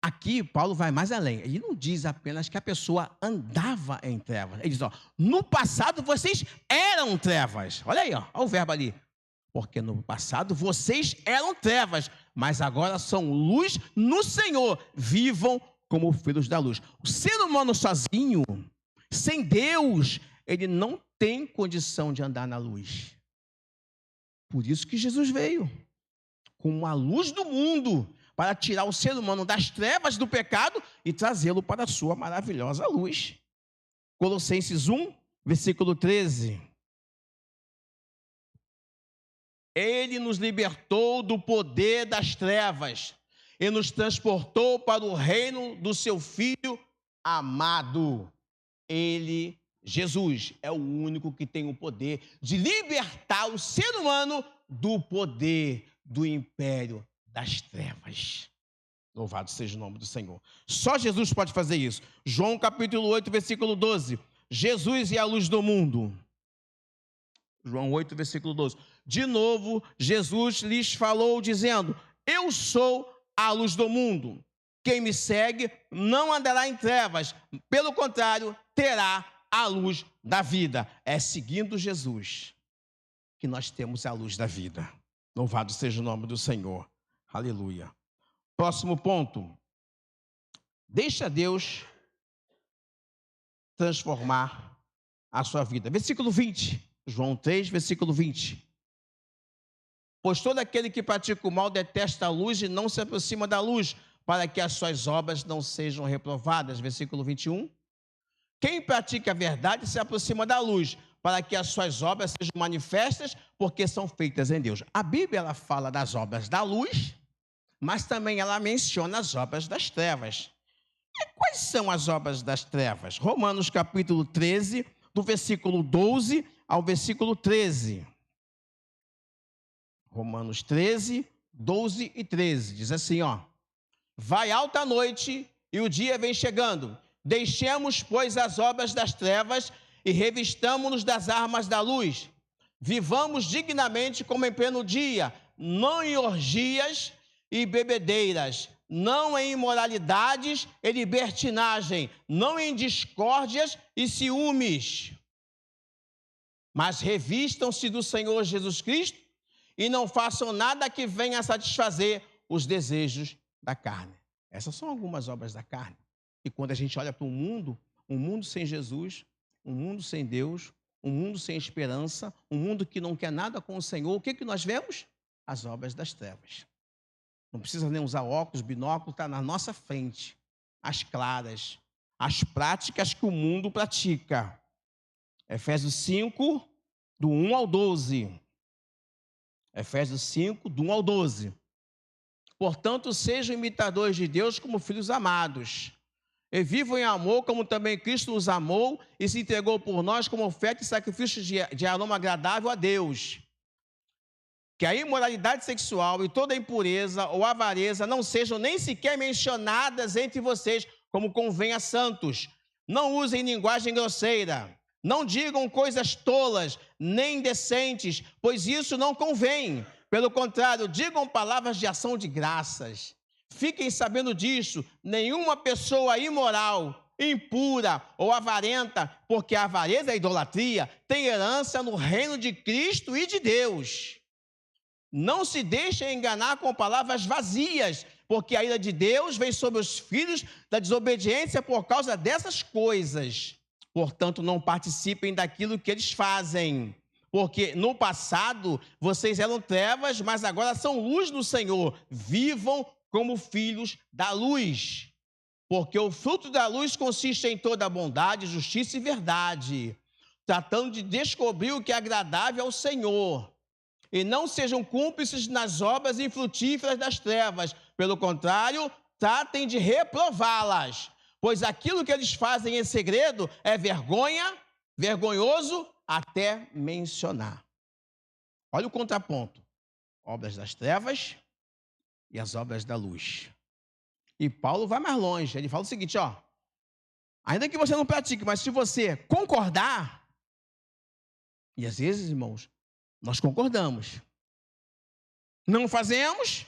Aqui, Paulo vai mais além. Ele não diz apenas que a pessoa andava em trevas. Ele diz, no passado vocês eram trevas. Olha aí, olha o verbo ali. Porque no passado vocês eram trevas, mas agora são luz no Senhor. Vivam como filhos da luz. O ser humano sozinho, sem Deus, ele não tem condição de andar na luz. Por isso que Jesus veio, com a luz do mundo, para tirar o ser humano das trevas do pecado e trazê-lo para a sua maravilhosa luz. Colossenses 1, versículo 13. Ele nos libertou do poder das trevas e nos transportou para o reino do seu Filho amado. Ele, Jesus, é o único que tem o poder de libertar o ser humano do poder do império das trevas. Louvado seja o nome do Senhor. Só Jesus pode fazer isso. João capítulo 8, versículo 12. Jesus é a luz do mundo. João 8, versículo 12. De novo, Jesus lhes falou dizendo, eu sou a luz do mundo. Quem me segue não andará em trevas, pelo contrário, terá a luz da vida. É seguindo Jesus que nós temos a luz da vida. Louvado seja o nome do Senhor. Aleluia. Próximo ponto. Deixa Deus transformar a sua vida. Versículo 20. João 3, versículo 20. Pois todo aquele que pratica o mal detesta a luz e não se aproxima da luz, para que as suas obras não sejam reprovadas. Versículo 21. Quem pratica a verdade se aproxima da luz, para que as suas obras sejam manifestas, porque são feitas em Deus. A Bíblia ela fala das obras da luz, mas também ela menciona as obras das trevas. E quais são as obras das trevas? Romanos capítulo 13, do versículo 12 ao versículo 13. Romanos 13, 12 e 13. Diz assim, vai alta a noite e o dia vem chegando. Deixemos, pois, as obras das trevas e revistamo-nos das armas da luz. Vivamos dignamente como em pleno dia, não em orgias e bebedeiras, não em imoralidades e libertinagem, não em discórdias e ciúmes. Mas revistam-se do Senhor Jesus Cristo e não façam nada que venha a satisfazer os desejos da carne. Essas são algumas obras da carne. E quando a gente olha para um mundo sem Jesus, um mundo sem Deus, um mundo sem esperança, um mundo que não quer nada com o Senhor, o que nós vemos? As obras das trevas. Não precisa nem usar óculos, binóculo, está na nossa frente. As claras, as práticas que o mundo pratica. Efésios 5, do 1 ao 12. Efésios 5, do 1 ao 12. Portanto, sejam imitadores de Deus como filhos amados. E vivam em amor, como também Cristo nos amou e se entregou por nós como oferta e sacrifício de aroma agradável a Deus. Que a imoralidade sexual e toda impureza ou avareza não sejam nem sequer mencionadas entre vocês, como convém a santos. Não usem linguagem grosseira. Não digam coisas tolas, nem indecentes, pois isso não convém. Pelo contrário, digam palavras de ação de graças. Fiquem sabendo disso, nenhuma pessoa imoral, impura ou avarenta, porque a avareza e a idolatria tem herança no reino de Cristo e de Deus. Não se deixem enganar com palavras vazias, porque a ira de Deus vem sobre os filhos da desobediência por causa dessas coisas. Portanto, não participem daquilo que eles fazem, Porque no passado vocês eram trevas, mas agora são luz no Senhor. Vivam como filhos da luz. Porque o fruto da luz consiste em toda bondade, justiça e verdade, tratando de descobrir o que é agradável ao Senhor. E não sejam cúmplices nas obras infrutíferas das trevas. Pelo contrário, tratem de reprová-las, pois aquilo que eles fazem em segredo é vergonhoso até mencionar. Olha o contraponto. Obras das trevas e as obras da luz. E Paulo vai mais longe. Ele fala o seguinte, ó. Ainda que você não pratique, mas se você concordar, e às vezes, irmãos, nós concordamos. Não fazemos,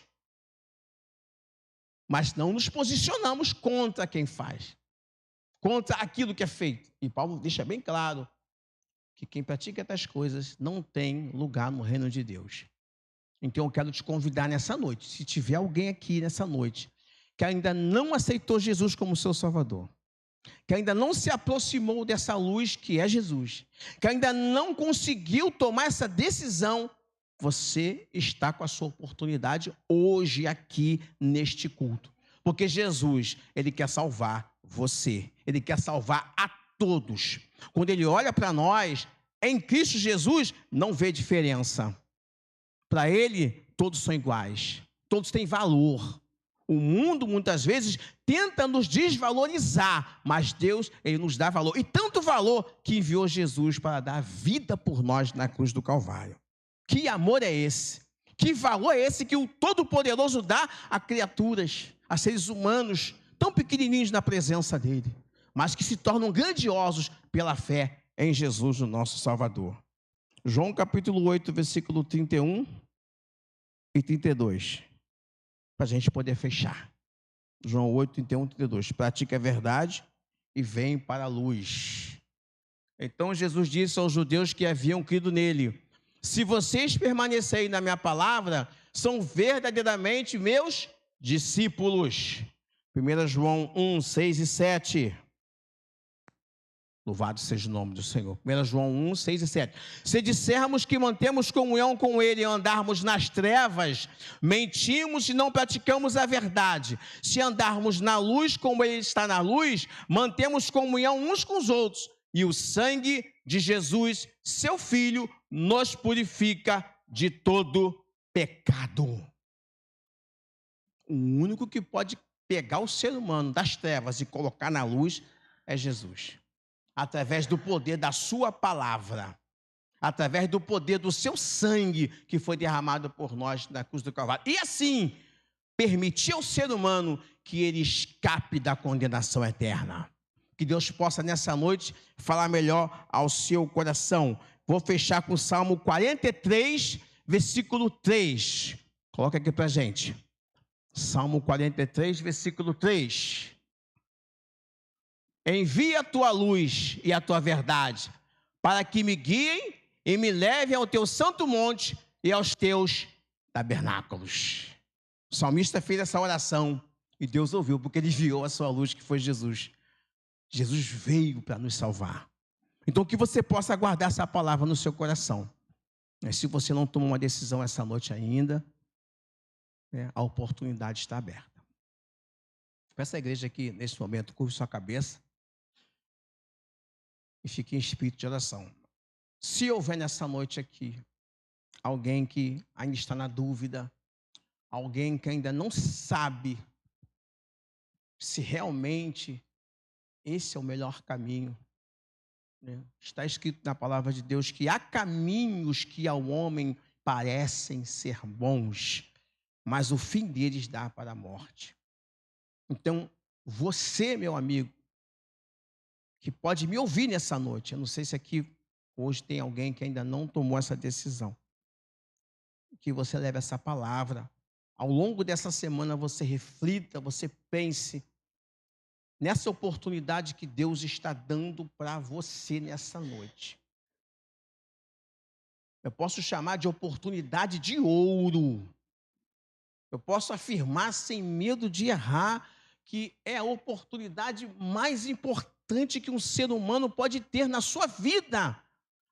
mas não nos posicionamos contra quem faz. Contra aquilo que é feito. E Paulo deixa bem claro que quem pratica tais coisas não tem lugar no reino de Deus. Então eu quero te convidar nessa noite, se tiver alguém aqui nessa noite que ainda não aceitou Jesus como seu Salvador, que ainda não se aproximou dessa luz que é Jesus, que ainda não conseguiu tomar essa decisão, você está com a sua oportunidade hoje aqui neste culto. Porque Jesus, ele quer salvar você, ele quer salvar a todos. Quando ele olha para nós, em Cristo Jesus, não vê diferença. Para ele, todos são iguais, todos têm valor. O mundo, muitas vezes, tenta nos desvalorizar, mas Deus, ele nos dá valor. E tanto valor que enviou Jesus para dar vida por nós na cruz do Calvário. Que amor é esse? Que valor é esse que o Todo-Poderoso dá a criaturas, a seres humanos, tão pequenininhos na presença dele, mas que se tornam grandiosos pela fé em Jesus, o nosso Salvador. João capítulo 8, versículo 31 e 32. Para a gente poder fechar. João 8, 31 e 32. Pratica a verdade e vem para a luz. Então Jesus disse aos judeus que haviam crido nele: se vocês permanecerem na minha palavra, são verdadeiramente meus discípulos. 1 João 1, 6 e 7. Louvado seja o nome do Senhor. 1 João 1, 6 e 7. Se dissermos que mantemos comunhão com Ele e andarmos nas trevas, mentimos e não praticamos a verdade. Se andarmos na luz como Ele está na luz, mantemos comunhão uns com os outros. E o sangue de Jesus, seu Filho, nos purifica de todo pecado. O único que pode pegar o ser humano das trevas e colocar na luz é Jesus. Através do poder da sua palavra, através do poder do seu sangue que foi derramado por nós na cruz do Calvário. E assim, permitir ao ser humano que ele escape da condenação eterna. Que Deus possa nessa noite falar melhor ao seu coração. Vou fechar com o Salmo 43, versículo 3. Coloca aqui pra gente. Salmo 43, versículo 3. Envia a tua luz e a tua verdade, para que me guiem e me levem ao teu santo monte e aos teus tabernáculos. O salmista fez essa oração e Deus ouviu, porque ele enviou a sua luz, que foi Jesus. Jesus veio para nos salvar. Então, que você possa guardar essa palavra no seu coração. Se você não tomou uma decisão essa noite ainda, a oportunidade está aberta. Peço à igreja aqui, nesse momento, curve sua cabeça e fique em espírito de oração. Se houver nessa noite aqui alguém que ainda está na dúvida, alguém que ainda não sabe se realmente esse é o melhor caminho, está escrito na palavra de Deus que há caminhos que ao homem parecem ser bons, mas o fim deles dá para a morte. Então, você, meu amigo, que pode me ouvir nessa noite, eu não sei se aqui hoje tem alguém que ainda não tomou essa decisão, que você leve essa palavra, ao longo dessa semana você reflita, você pense nessa oportunidade que Deus está dando para você nessa noite. Eu posso chamar de oportunidade de ouro. Eu posso afirmar sem medo de errar que é a oportunidade mais importante que um ser humano pode ter na sua vida.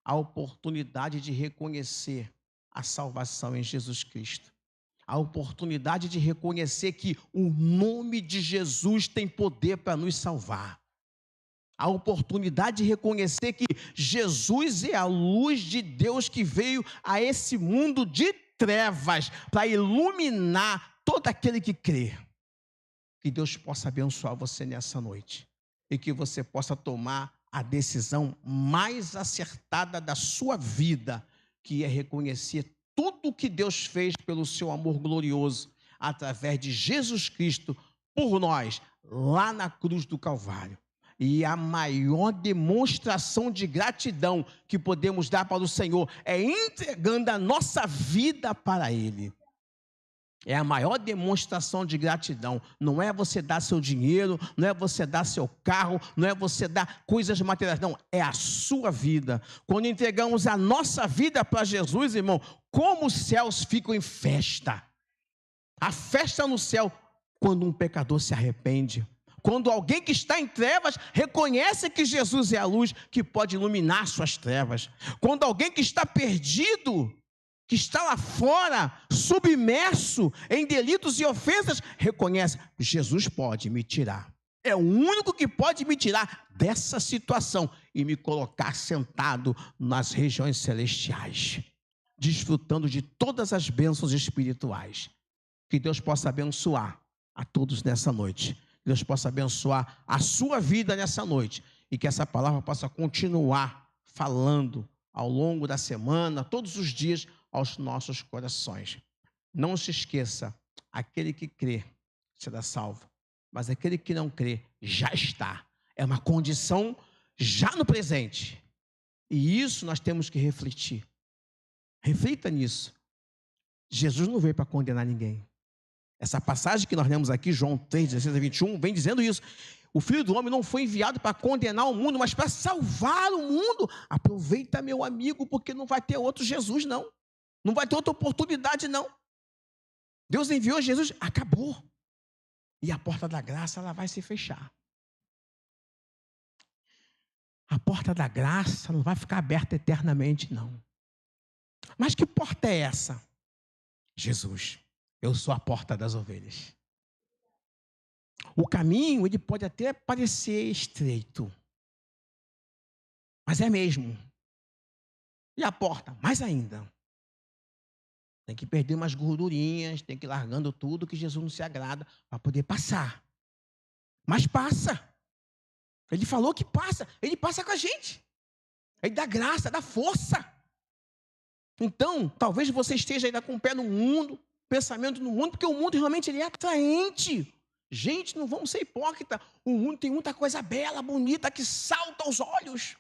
a oportunidade de reconhecer a salvação em Jesus Cristo. A oportunidade de reconhecer que o nome de Jesus tem poder para nos salvar. A oportunidade de reconhecer que Jesus é a luz de Deus que veio a esse mundo de trevas para iluminar todo aquele que crê. Que Deus possa abençoar você nessa noite e que você possa tomar a decisão mais acertada da sua vida, que é reconhecer tudo o que Deus fez pelo seu amor glorioso através de Jesus Cristo por nós, lá na cruz do Calvário. E a maior demonstração de gratidão que podemos dar para o Senhor é entregando a nossa vida para Ele. É a maior demonstração de gratidão. Não é você dar seu dinheiro, não é você dar seu carro, não é você dar coisas materiais. Não, é a sua vida. Quando entregamos a nossa vida para Jesus, irmão, como os céus ficam em festa. A festa no céu, quando um pecador se arrepende. Quando alguém que está em trevas reconhece que Jesus é a luz que pode iluminar suas trevas. Quando alguém que está perdido, que está lá fora, submerso em delitos e ofensas, reconhece, Jesus pode me tirar. É o único que pode me tirar dessa situação e me colocar sentado nas regiões celestiais, desfrutando de todas as bênçãos espirituais. Que Deus possa abençoar a todos nessa noite. Deus possa abençoar a sua vida nessa noite e que essa palavra possa continuar falando ao longo da semana, todos os dias, aos nossos corações. Não se esqueça, aquele que crê será salvo, mas aquele que não crê já está. É uma condição já no presente. E isso nós temos que refletir. Reflita nisso. Jesus não veio para condenar ninguém. Essa passagem que nós lemos aqui, João 3, 16 a 21, vem dizendo isso. O Filho do Homem não foi enviado para condenar o mundo, mas para salvar o mundo. Aproveita, meu amigo, porque não vai ter outro Jesus, não. Não vai ter outra oportunidade, não. Deus enviou Jesus, acabou. E a porta da graça, ela vai se fechar. A porta da graça não vai ficar aberta eternamente, não. Mas que porta é essa? Jesus. Eu sou a porta das ovelhas. O caminho, ele pode até parecer estreito, mas é mesmo. E a porta, mais ainda. Tem que perder umas gordurinhas, tem que ir largando tudo que Jesus não se agrada para poder passar. Mas passa. Ele falou que passa, ele passa com a gente. Ele dá graça, dá força. Então, talvez você esteja ainda com o pé no mundo, pensamento no mundo, porque o mundo realmente ele é atraente. Gente, não vamos ser hipócritas. O mundo tem muita coisa bela, bonita, que salta aos olhos.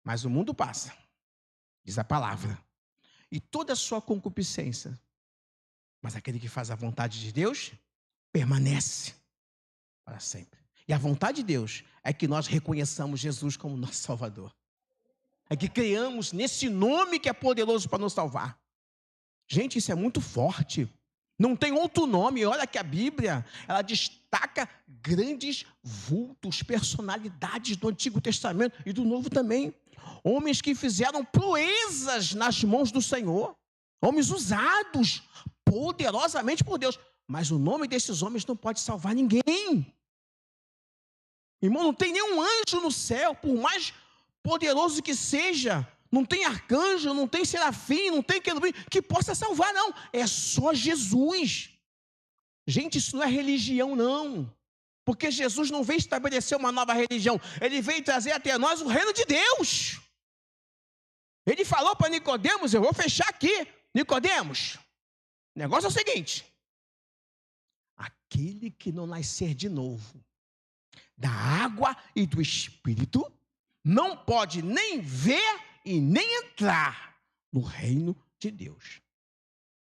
Mas o mundo passa, diz a palavra. E toda a sua concupiscência. Mas aquele que faz a vontade de Deus, permanece para sempre. E a vontade de Deus é que nós reconheçamos Jesus como nosso Salvador. É que creiamos nesse nome que é poderoso para nos salvar. Gente, isso é muito forte. Não tem outro nome. Olha que a Bíblia, ela destaca grandes vultos, personalidades do Antigo Testamento e do Novo também. Homens que fizeram proezas nas mãos do Senhor. Homens usados poderosamente por Deus. Mas o nome desses homens não pode salvar ninguém. Irmão, não tem nenhum anjo no céu, por mais poderoso que seja. Não tem arcanjo, não tem serafim, não tem querubim que possa salvar, não. É só Jesus. Gente, isso não é religião, não. Porque Jesus não veio estabelecer uma nova religião. Ele veio trazer até nós o reino de Deus. Ele falou para Nicodemos, eu vou fechar aqui. Nicodemos, o negócio é o seguinte. Aquele que não nascer de novo, da água e do Espírito, não pode nem ver e nem entrar no reino de Deus.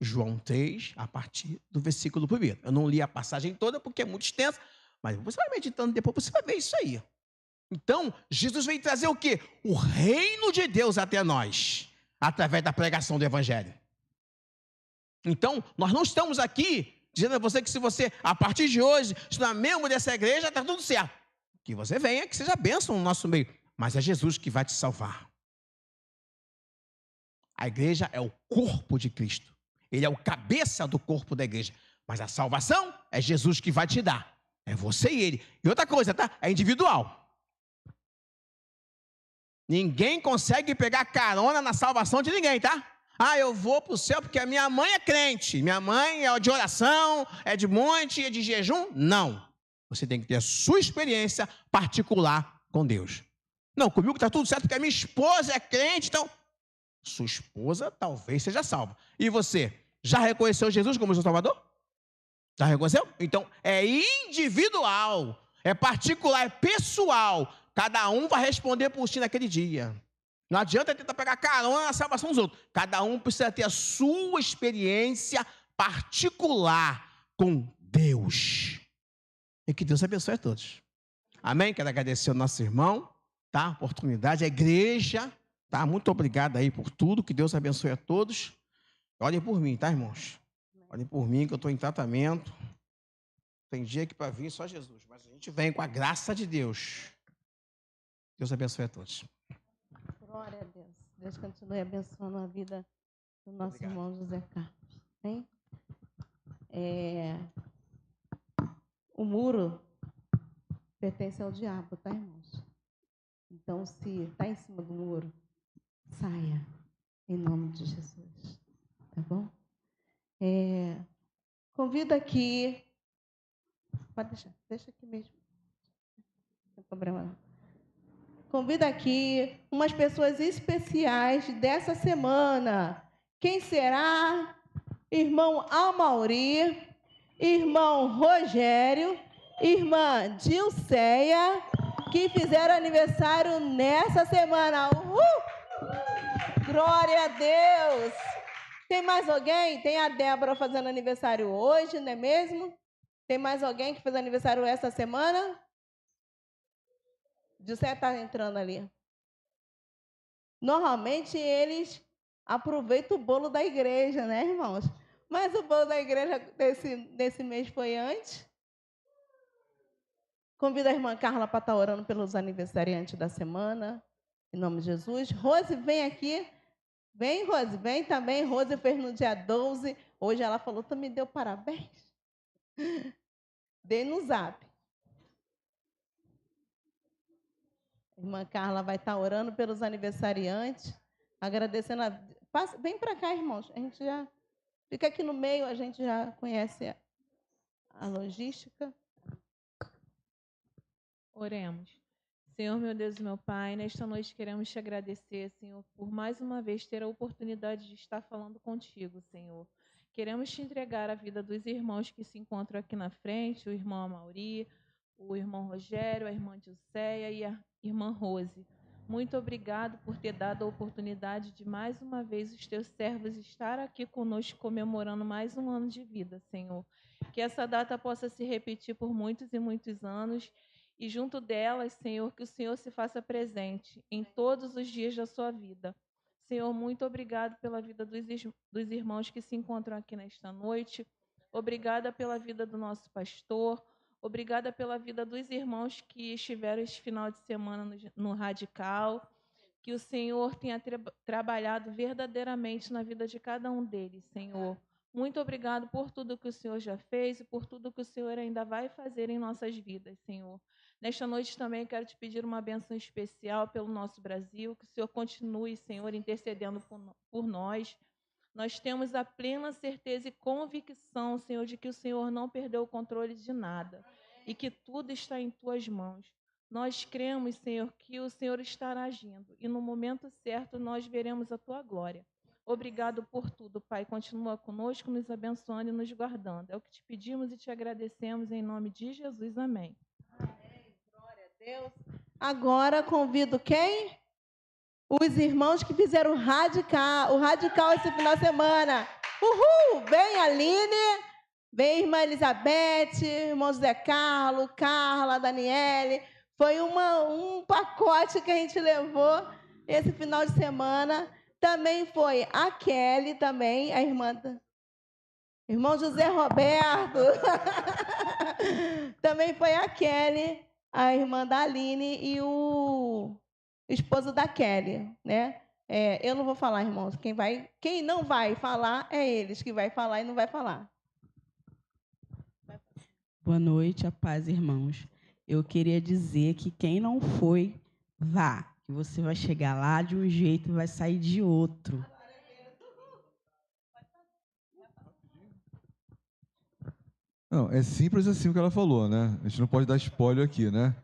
João 3, a partir do versículo 1. Eu não li a passagem toda porque é muito extensa, mas você vai meditando depois, você vai ver isso aí. Então, Jesus veio trazer o quê? O reino de Deus até nós, através da pregação do Evangelho. Então, nós não estamos aqui dizendo a você que se você, a partir de hoje, se não é membro dessa igreja, está tudo certo. Que você venha, que seja bênção no nosso meio. Mas é Jesus que vai te salvar. A igreja é o corpo de Cristo. Ele é o cabeça do corpo da igreja. Mas a salvação é Jesus que vai te dar. É você e ele. E outra coisa, tá? É individual. Ninguém consegue pegar carona na salvação de ninguém, tá? Ah, eu vou para o céu porque a minha mãe é crente. Minha mãe é de oração, é de monte, é de jejum. Não. Você tem que ter a sua experiência particular com Deus. Não, comigo está tudo certo porque a minha esposa é crente, então... Sua esposa talvez seja salva. E você, já reconheceu Jesus como seu Salvador? Já reconheceu? Então, é individual, é particular, é pessoal. Cada um vai responder por si naquele dia. Não adianta tentar pegar carona na salvação dos outros. Cada um precisa ter a sua experiência particular com Deus. E que Deus abençoe a todos. Amém? Quero agradecer ao nosso irmão, tá? A oportunidade, a igreja, tá? Muito obrigado aí por tudo. Que Deus abençoe a todos. Olhem por mim, tá, irmãos? Olhem por mim, que eu estou em tratamento. Tem dia que para vir só Jesus, mas a gente vem com a graça de Deus. Deus abençoe a todos. Glória a Deus. Deus continue abençoando a vida do nosso irmão José Carlos. Hein? O muro pertence ao diabo, tá, irmãos? Então, se está em cima do muro, saia, em nome de Jesus. Tá bom? Convido aqui... Pode deixa aqui mesmo. Não tem problema não. Convido aqui umas pessoas especiais dessa semana. Quem será? Irmão Amauri, irmão Rogério, irmã Dilceia, que fizeram aniversário nessa semana. Uhul! Glória a Deus! Tem mais alguém? Tem a Débora fazendo aniversário hoje, não é mesmo? Tem mais alguém que fez aniversário essa semana? José está entrando ali. Normalmente eles aproveitam o bolo da igreja, né, irmãos? Mas o bolo da igreja desse mês foi antes. Convido a irmã Carla para estar orando pelos aniversariantes da semana. Em nome de Jesus. Rose, vem aqui. Vem, Rose, vem também. Rose fez no dia 12. Hoje ela falou, tu me deu parabéns. Dei no zap. A irmã Carla vai estar orando pelos aniversariantes, agradecendo a... Vem para cá, irmãos. A gente já fica aqui no meio, a gente já conhece a logística. Oremos. Senhor, meu Deus e meu Pai, nesta noite queremos te agradecer, Senhor, por mais uma vez ter a oportunidade de estar falando contigo, Senhor. Queremos te entregar a vida dos irmãos que se encontram aqui na frente, o irmão Amauri, o irmão Rogério, a irmã Dilceia e a irmã Rose. Muito obrigado por ter dado a oportunidade de mais uma vez os teus servos estar aqui conosco comemorando mais um ano de vida, Senhor. Que essa data possa se repetir por muitos e muitos anos e junto delas, Senhor, que o Senhor se faça presente em todos os dias da sua vida. Senhor, muito obrigado pela vida dos irmãos que se encontram aqui nesta noite. Obrigada pela vida do nosso pastor. Obrigada pela vida dos irmãos que estiveram este final de semana no Radical. Que o Senhor tenha trabalhado verdadeiramente na vida de cada um deles, Senhor. Muito obrigado por tudo que o Senhor já fez e por tudo que o Senhor ainda vai fazer em nossas vidas, Senhor. Nesta noite também quero te pedir uma bênção especial pelo nosso Brasil, que o Senhor continue, Senhor, intercedendo por nós. Nós temos a plena certeza e convicção, Senhor, de que o Senhor não perdeu o controle de nada e que tudo está em tuas mãos. Nós cremos, Senhor, que o Senhor estará agindo e no momento certo nós veremos a tua glória. Obrigado por tudo, Pai. Continua conosco, nos abençoando e nos guardando. É o que te pedimos e te agradecemos em nome de Jesus. Amém. Amém. Glória a Deus. Agora convido quem? Os irmãos que fizeram o radical esse final de semana. Uhul! Vem, Aline, vem, irmã Elizabeth, irmão José Carlos, Carla, Daniele. Foi um pacote que a gente levou esse final de semana. Também foi a Kelly, também, a irmão José Roberto. Também foi a Kelly, a irmã da Aline e o esposo da Kelly, né? Eu não vou falar, irmãos. Quem não vai falar é eles que vai falar e não vai falar. Boa noite, a paz, irmãos. Eu queria dizer que quem não foi, vá. Que você vai chegar lá de um jeito e vai sair de outro. Não, é simples assim o que ela falou, né? A gente não pode dar spoiler aqui, né?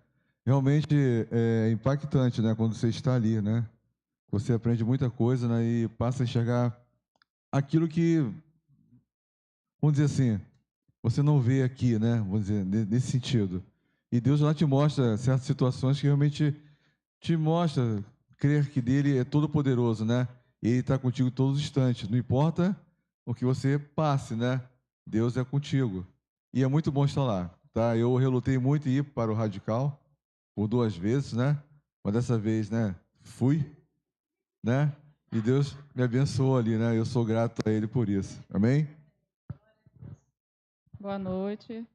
Realmente é impactante, né? Quando você está ali, né? Você aprende muita coisa, né? E passa a enxergar aquilo que, vamos dizer assim, você não vê aqui, né? Vamos dizer, nesse sentido. E Deus lá te mostra certas situações que realmente te mostra crer que dele é todo poderoso, né? E ele está contigo todos os instantes. Não importa o que você passe, né? Deus é contigo. E é muito bom estar lá, tá? Eu relutei muito em ir para o Radical por 2 vezes, né? Mas dessa vez, né? Fui, né? E Deus me abençoou ali, né? Eu sou grato a Ele por isso. Amém? Boa noite.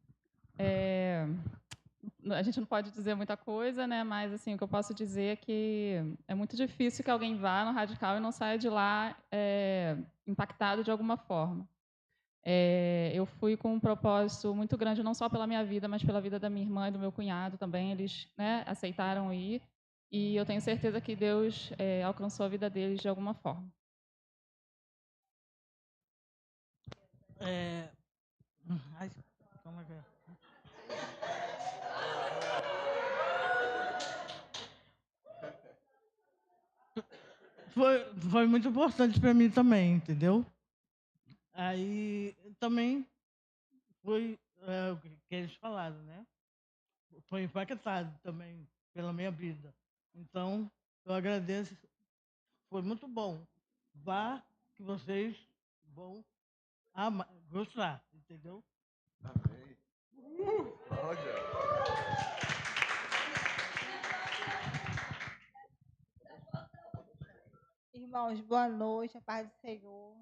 A gente não pode dizer muita coisa, né? Mas assim, o que eu posso dizer é que é muito difícil que alguém vá no Radical e não saia de lá impactado de alguma forma. Eu fui com um propósito muito grande, não só pela minha vida, mas pela vida da minha irmã e do meu cunhado também. Eles, né, aceitaram ir. E eu tenho certeza que Deus alcançou a vida deles de alguma forma. Como é que é? Foi muito importante para mim também, entendeu? Aí também foi o que eles falaram, né? Foi impactado também pela minha vida. Então, eu agradeço. Foi muito bom. Vá que vocês vão gostar, entendeu? Amém. Olha. Irmãos, boa noite, a paz do Senhor.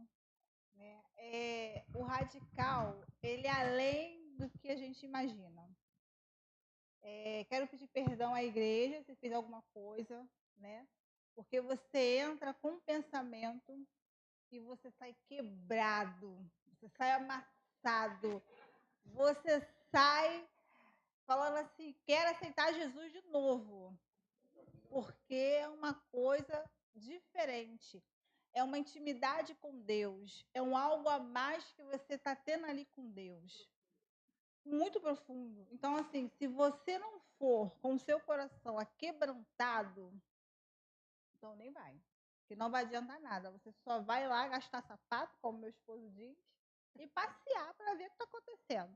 O Radical, ele é além do que a gente imagina. Quero pedir perdão à igreja se fiz alguma coisa, né? Porque você entra com um pensamento e você sai quebrado, você sai amassado, você sai falando assim, quero aceitar Jesus de novo, porque é uma coisa diferente, é uma intimidade com Deus, é um algo a mais que você está tendo ali com Deus, muito profundo. Então, assim, se você não for com o seu coração aquebrantado, então nem vai, que não vai adiantar nada, você só vai lá gastar sapato, como meu esposo diz, e passear para ver o que está acontecendo.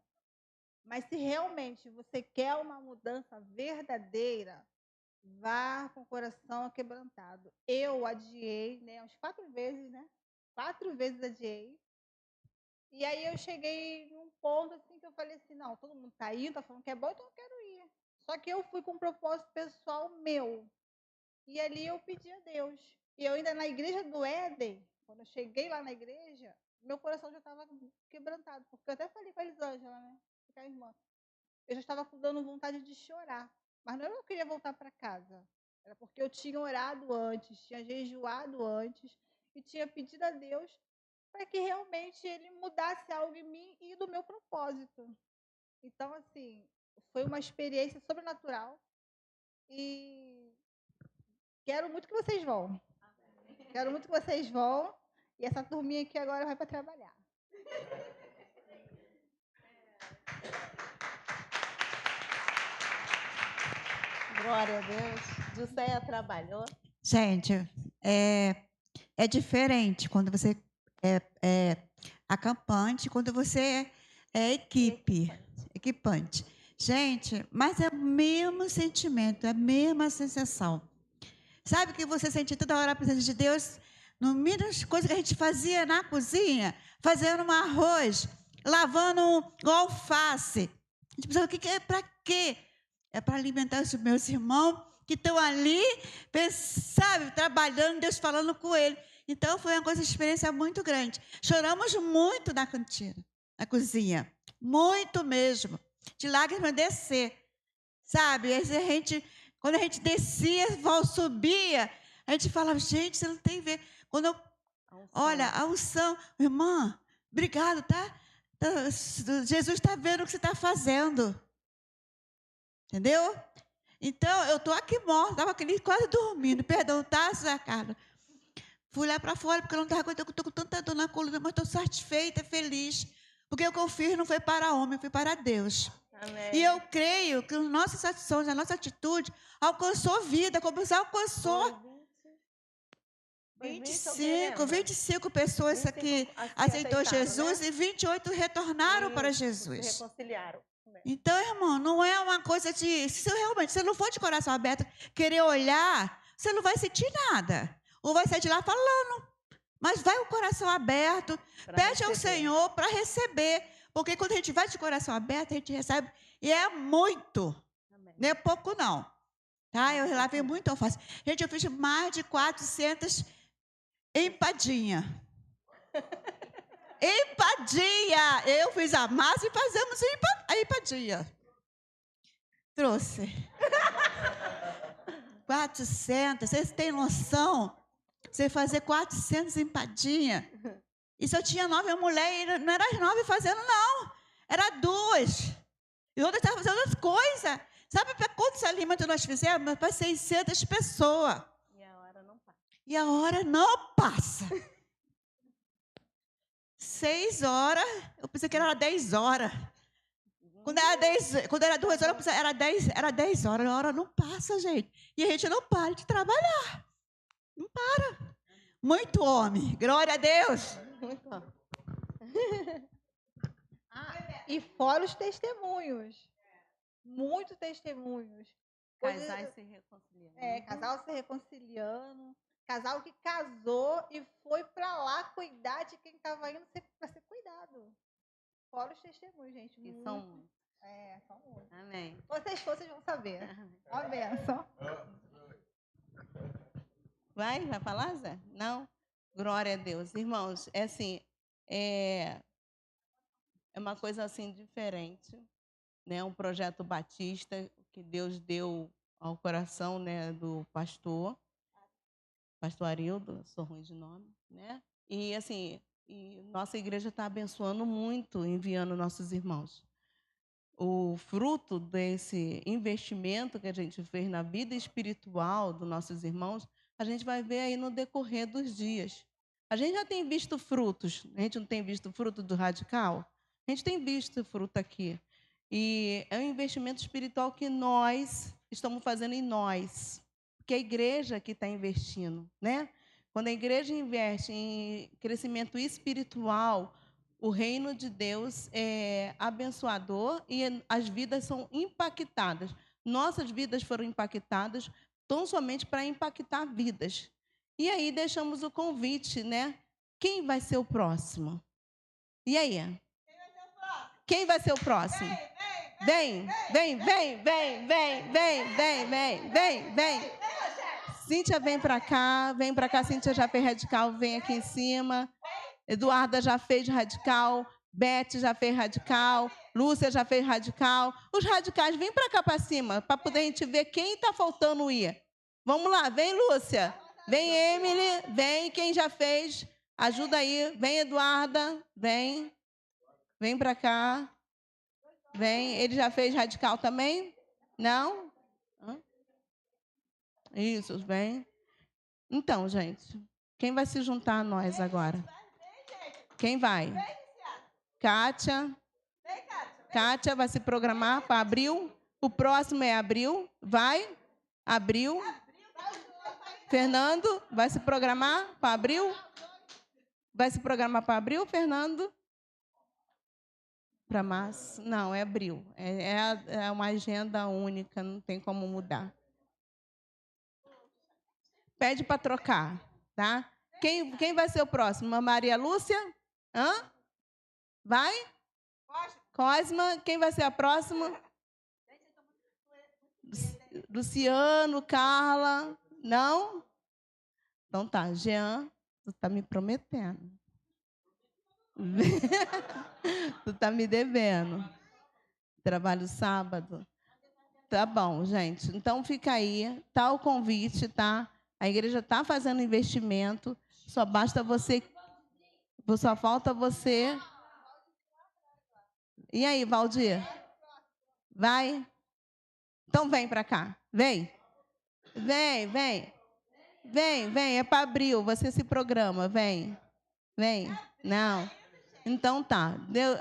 Mas se realmente você quer uma mudança verdadeira, vá com o coração quebrantado. Eu adiei, né, uns 4 vezes, né? 4 vezes adiei. E aí eu cheguei num ponto assim que eu falei assim, não, todo mundo tá indo, tá falando que é bom, então eu quero ir. Só que eu fui com um propósito pessoal meu. E ali eu pedi a Deus. E eu ainda na igreja do Éden, quando eu cheguei lá na igreja, meu coração já estava quebrantado. Porque eu até falei com a Elisângela, né? Com a irmã. Eu já estava dando vontade de chorar. Mas não era que eu queria voltar para casa. Era porque eu tinha orado antes, tinha jejuado antes e tinha pedido a Deus para que realmente Ele mudasse algo em mim e do meu propósito. Então, assim, foi uma experiência sobrenatural e quero muito que vocês vão. Quero muito que vocês vão e essa turminha aqui agora vai para trabalhar. Glória a Deus. Jusceia trabalhou. Gente, é diferente quando você é acampante, quando você é equipante. Gente, mas é o mesmo sentimento, é a mesma sensação. Sabe que você sente toda hora a presença de Deus? No mínimo das coisas que a gente fazia na cozinha, fazendo um arroz, lavando um alface. A gente pensava, o que é? Para quê? É para alimentar os meus irmãos que estão ali, sabe, trabalhando, Deus falando com ele. Então, foi uma experiência muito grande. Choramos muito na cantina, na cozinha. Muito mesmo. De lágrimas descer. Sabe? Quando a gente descia, subia, A gente falava, gente, você não tem ver. Quando eu, olha, a unção, irmã, obrigado, tá? Jesus está vendo o que você está fazendo. Entendeu? Então, eu estou aqui morta, estava aqui quase dormindo. Perdão, tá, Zé Carlos? Fui lá para fora, porque eu não estava aguentando, estou com tanta dor na coluna, mas estou satisfeita, feliz. Porque o que eu fiz não foi para homem, foi para Deus. Amém. E eu creio que as nossas ações, a nossa atitude alcançou vida, como você alcançou 25 pessoas 25 que assim aceitou aceitaram, Jesus, né? e 28 retornaram para Se Jesus. reconciliaram. Então, irmão, não é uma coisa de... Se realmente você não for de coração aberto, querer olhar, você não vai sentir nada. Ou vai sair de lá falando. Mas vai com o coração aberto, pede ao Senhor para receber. Porque quando a gente vai de coração aberto, a gente recebe, e é muito. Não é pouco, não. Tá? Eu lavei muito alface. Gente, eu fiz mais de 400 empadinha. Empadinha! Eu fiz a massa e fazemos a empadinha. Trouxe. 400, vocês têm noção? Você fazer 400 empadinha. E só tinha 9 mulheres, e não eram as 9 fazendo, não. Era 2. E outras estavam fazendo outras coisas. Sabe para quantos alimentos nós fizemos? Para 600 pessoas. E a hora não passa. E a hora não passa. 6 horas, eu pensei que era 10 horas. Quando era 2 horas, eu pensei que era 10 horas. A hora não passa, gente. E a gente não para de trabalhar. Não para. Muito homem. Glória a Deus. Muito bom. E fora os testemunhos. Muitos testemunhos. Casais se reconciliando. Casal se reconciliando. Casal que casou e foi para lá cuidar de quem estava indo para ser cuidado. Fora os testemunhos, gente. Que são muitos. São muitos. Amém. Vocês vão saber. Uma benção. Vai falar, Zé? Não? Glória a Deus. Irmãos, é assim, é uma coisa assim diferente, né? Um projeto batista que Deus deu ao coração, né, do pastor Arildo, sou ruim de nome, né? E assim, nossa igreja está abençoando muito, enviando nossos irmãos. O fruto desse investimento que a gente fez na vida espiritual dos nossos irmãos, a gente vai ver aí no decorrer dos dias. A gente já tem visto frutos. A gente não tem visto fruto do Radical? A gente tem visto fruto aqui. E é um investimento espiritual que nós estamos fazendo em nós. Porque é a igreja que está investindo, né? Quando a igreja investe em crescimento espiritual, o reino de Deus é abençoador e as vidas são impactadas. Nossas vidas foram impactadas tão somente para impactar vidas. E aí deixamos o convite, né? Quem vai ser o próximo? E aí? Quem vai ser o próximo? Vem. Cíntia, vem para cá, Cíntia já fez radical, vem aqui em cima. Eduarda já fez radical, Beth já fez radical, Lúcia já fez radical. Os radicais, vem para cá para cima, para poder a gente ver quem está faltando ir. Vamos lá, vem Lúcia, vem Emily, vem quem já fez, ajuda aí, vem Eduarda, vem para cá, vem, ele já fez radical também? Não? Isso, vem. Então, gente, quem vai se juntar a nós agora? Quem vai? Kátia. Kátia vai se programar para abril. O próximo é abril. Vai? Abril. Fernando vai se programar para abril? Vai se programar para abril, Fernando? Para março? Não, é abril. É uma agenda única, não tem como mudar. Pede para trocar, tá? Quem vai ser o próximo? A Maria Lúcia? Hã? Vai? Cosma. Quem vai ser a próxima? Luciano, Carla. Não? Então tá, Jean, tu tá me prometendo. Tu tá me devendo. Trabalho sábado. Tá bom, gente. Então fica aí, tá o convite, tá? A igreja está fazendo investimento, só basta você, só falta você. E aí, Valdir? Vai? Então vem para cá, vem. Vem. É para abril, você se programa, vem. Não. Então tá.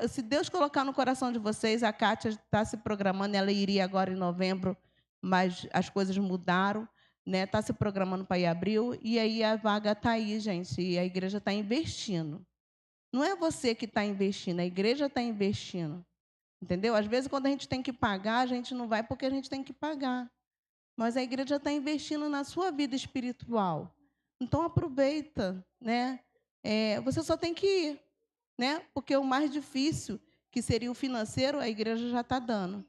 Se Deus colocar no coração de vocês, a Kátia está se programando, ela iria agora em novembro, mas as coisas mudaram, né? Está se programando para ir em abril, e aí a vaga está aí, gente, e a igreja está investindo. Não é você que está investindo, a igreja está investindo. Entendeu? Às vezes, quando a gente tem que pagar, a gente não vai porque a gente tem que pagar. Mas a igreja está investindo na sua vida espiritual. Então, aproveita, né? Você só tem que ir, né? Porque o mais difícil, que seria o financeiro, a igreja já está dando.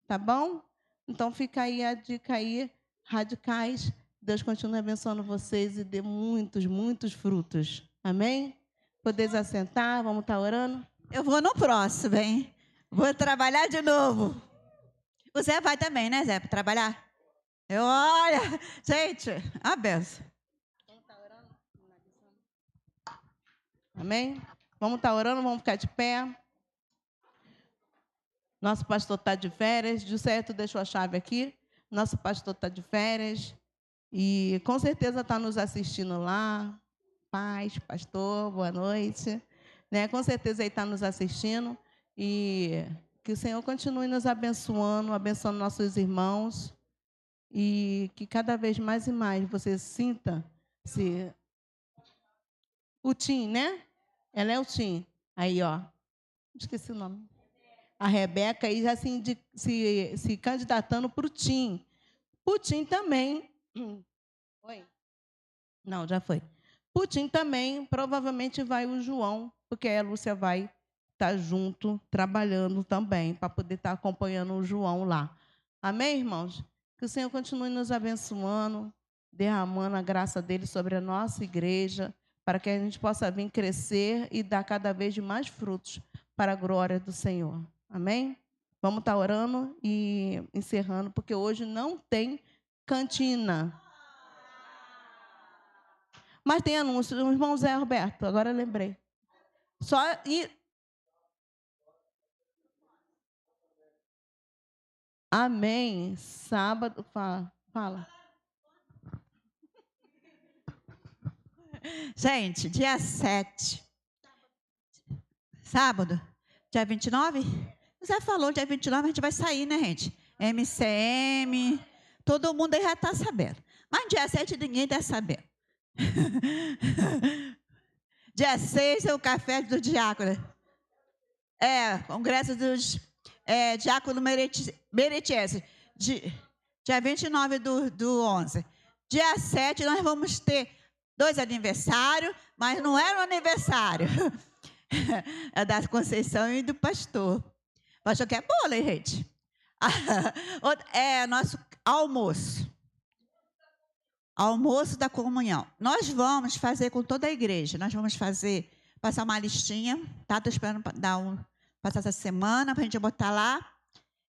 Tá bom? Então, fica aí a dica aí, radicais. Deus continue abençoando vocês e dê muitos, muitos frutos. Amém? Podeis assentar, vamos estar orando? Eu vou no próximo, hein? Vou trabalhar de novo. O Zé vai também, né, Zé, para trabalhar? Olha, gente, a benção. Amém? Vamos estar orando, vamos ficar de pé. Nosso pastor está de férias. José, tu deixou a chave aqui. Nosso pastor está de férias. E com certeza está nos assistindo lá. Paz, pastor, boa noite. Né? Com certeza ele está nos assistindo. E que o Senhor continue nos abençoando nossos irmãos. E que cada vez mais e mais você sinta-se... O Tim, né? Ela é o Tim. Aí, ó. Esqueci o nome. A Rebeca aí já se candidatando para o Tim. O Tim também... Oi? Não, já foi. O Tim também, provavelmente vai o João, porque a Lúcia vai estar junto, trabalhando também, para poder estar acompanhando o João lá. Amém, irmãos? Que o Senhor continue nos abençoando, derramando a graça dele sobre a nossa igreja, para que a gente possa vir crescer e dar cada vez mais frutos para a glória do Senhor. Amém? Vamos estar orando e encerrando, porque hoje não tem cantina. Mas tem anúncio. O irmão Zé Roberto, agora eu lembrei. Só ir... Amém. Sábado, fala. Gente, dia 7. Sábado, dia 29? O Zé falou, dia 29 a gente vai sair, né, gente? MCM, todo mundo aí já está sabendo. Mas dia 7 ninguém está sabendo. Dia 6 é o café do diácono. Congresso dos diácono meretiense. Dia 29 do 11. Dia 7 nós vamos ter 2 aniversários, mas não era um aniversário. É da Conceição e do pastor. O pastor quer bolo, hein, gente? É nosso almoço. Almoço da comunhão. Nós vamos fazer com toda a igreja. Nós vamos passar uma listinha, tá? Estou esperando passar essa semana para a gente botar lá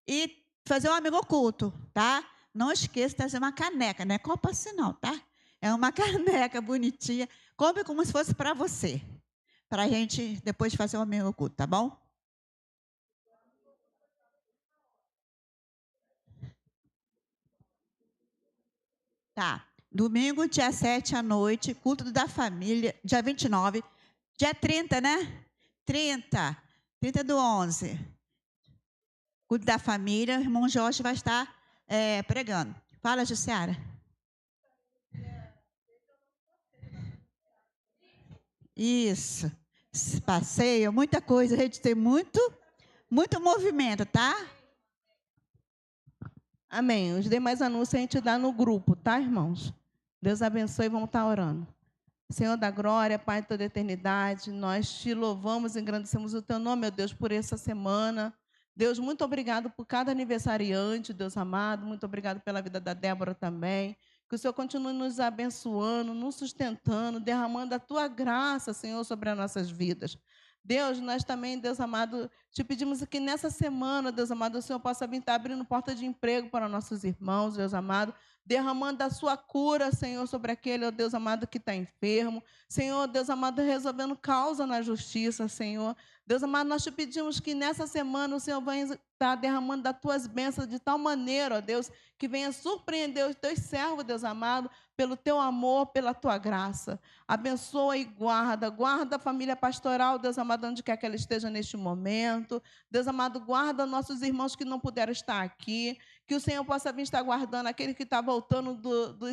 e fazer um amigo oculto, tá? Não esqueça de trazer uma caneca, não é copa assim não, tá? É uma caneca bonitinha. Compre como se fosse para você, para a gente depois fazer um amigo oculto, tá bom? Tá. Domingo, dia 7 à noite, culto da família, dia 29. Dia 30, né? 30 do 11. Culto da família, o irmão Jorge vai estar pregando. Fala, Jussiara. Isso. Passeio, muita coisa. A gente tem muito movimento, tá? Amém. Os demais anúncios a gente dá no grupo, tá, irmãos? Deus abençoe e vamos estar orando. Senhor da glória, Pai de toda a eternidade, nós te louvamos e engrandecemos o teu nome, meu Deus, por essa semana. Deus, muito obrigado por cada aniversariante, Deus amado. Muito obrigado pela vida da Débora também. Que o Senhor continue nos abençoando, nos sustentando, derramando a tua graça, Senhor, sobre as nossas vidas. Deus, nós também, Deus amado, te pedimos que nessa semana, Deus amado, o Senhor possa vir estar abrindo porta de emprego para nossos irmãos, Deus amado, derramando a sua cura, Senhor, sobre aquele, ó Deus amado, que está enfermo. Senhor, Deus amado, resolvendo causa na justiça, Senhor. Deus amado, nós te pedimos que nessa semana o Senhor venha estar derramando das tuas bênçãos de tal maneira, ó Deus, que venha surpreender os teus servos, Deus amado, pelo teu amor, pela tua graça. Abençoa e guarda a família pastoral, Deus amado, onde quer que ela esteja neste momento. Deus amado, guarda nossos irmãos que não puderam estar aqui, que o Senhor possa vir estar guardando aquele que está voltando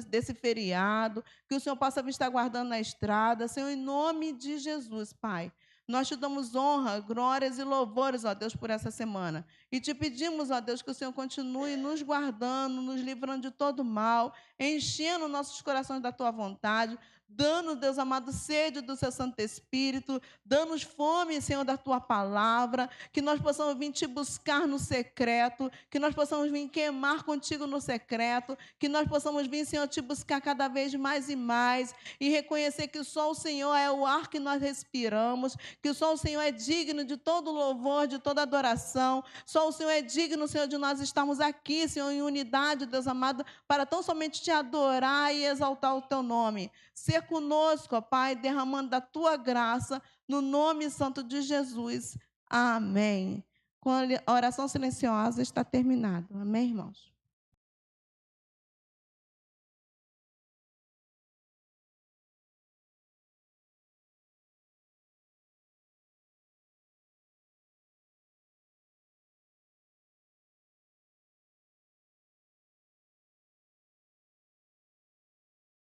desse feriado, que o Senhor possa vir estar guardando na estrada, Senhor, em nome de Jesus, Pai. Nós te damos honra, glórias e louvores, ó Deus, por essa semana. E te pedimos, ó Deus, que o Senhor continue nos guardando, nos livrando de todo mal, enchendo nossos corações da tua vontade, dando, Deus amado, sede do seu Santo Espírito, dando-nos fome, Senhor, da tua palavra, que nós possamos vir te buscar no secreto, que nós possamos vir queimar contigo no secreto, que nós possamos vir, Senhor, te buscar cada vez mais e reconhecer que só o Senhor é o ar que nós respiramos, que só o Senhor é digno de todo louvor, de toda adoração, só o Senhor é digno, Senhor, de nós estarmos aqui, Senhor, em unidade, Deus amado, para tão somente te adorar e exaltar o teu nome. Ser conosco, ó Pai, derramando da tua graça, no nome santo de Jesus. Amém. Com a oração silenciosa está terminado. Amém, irmãos?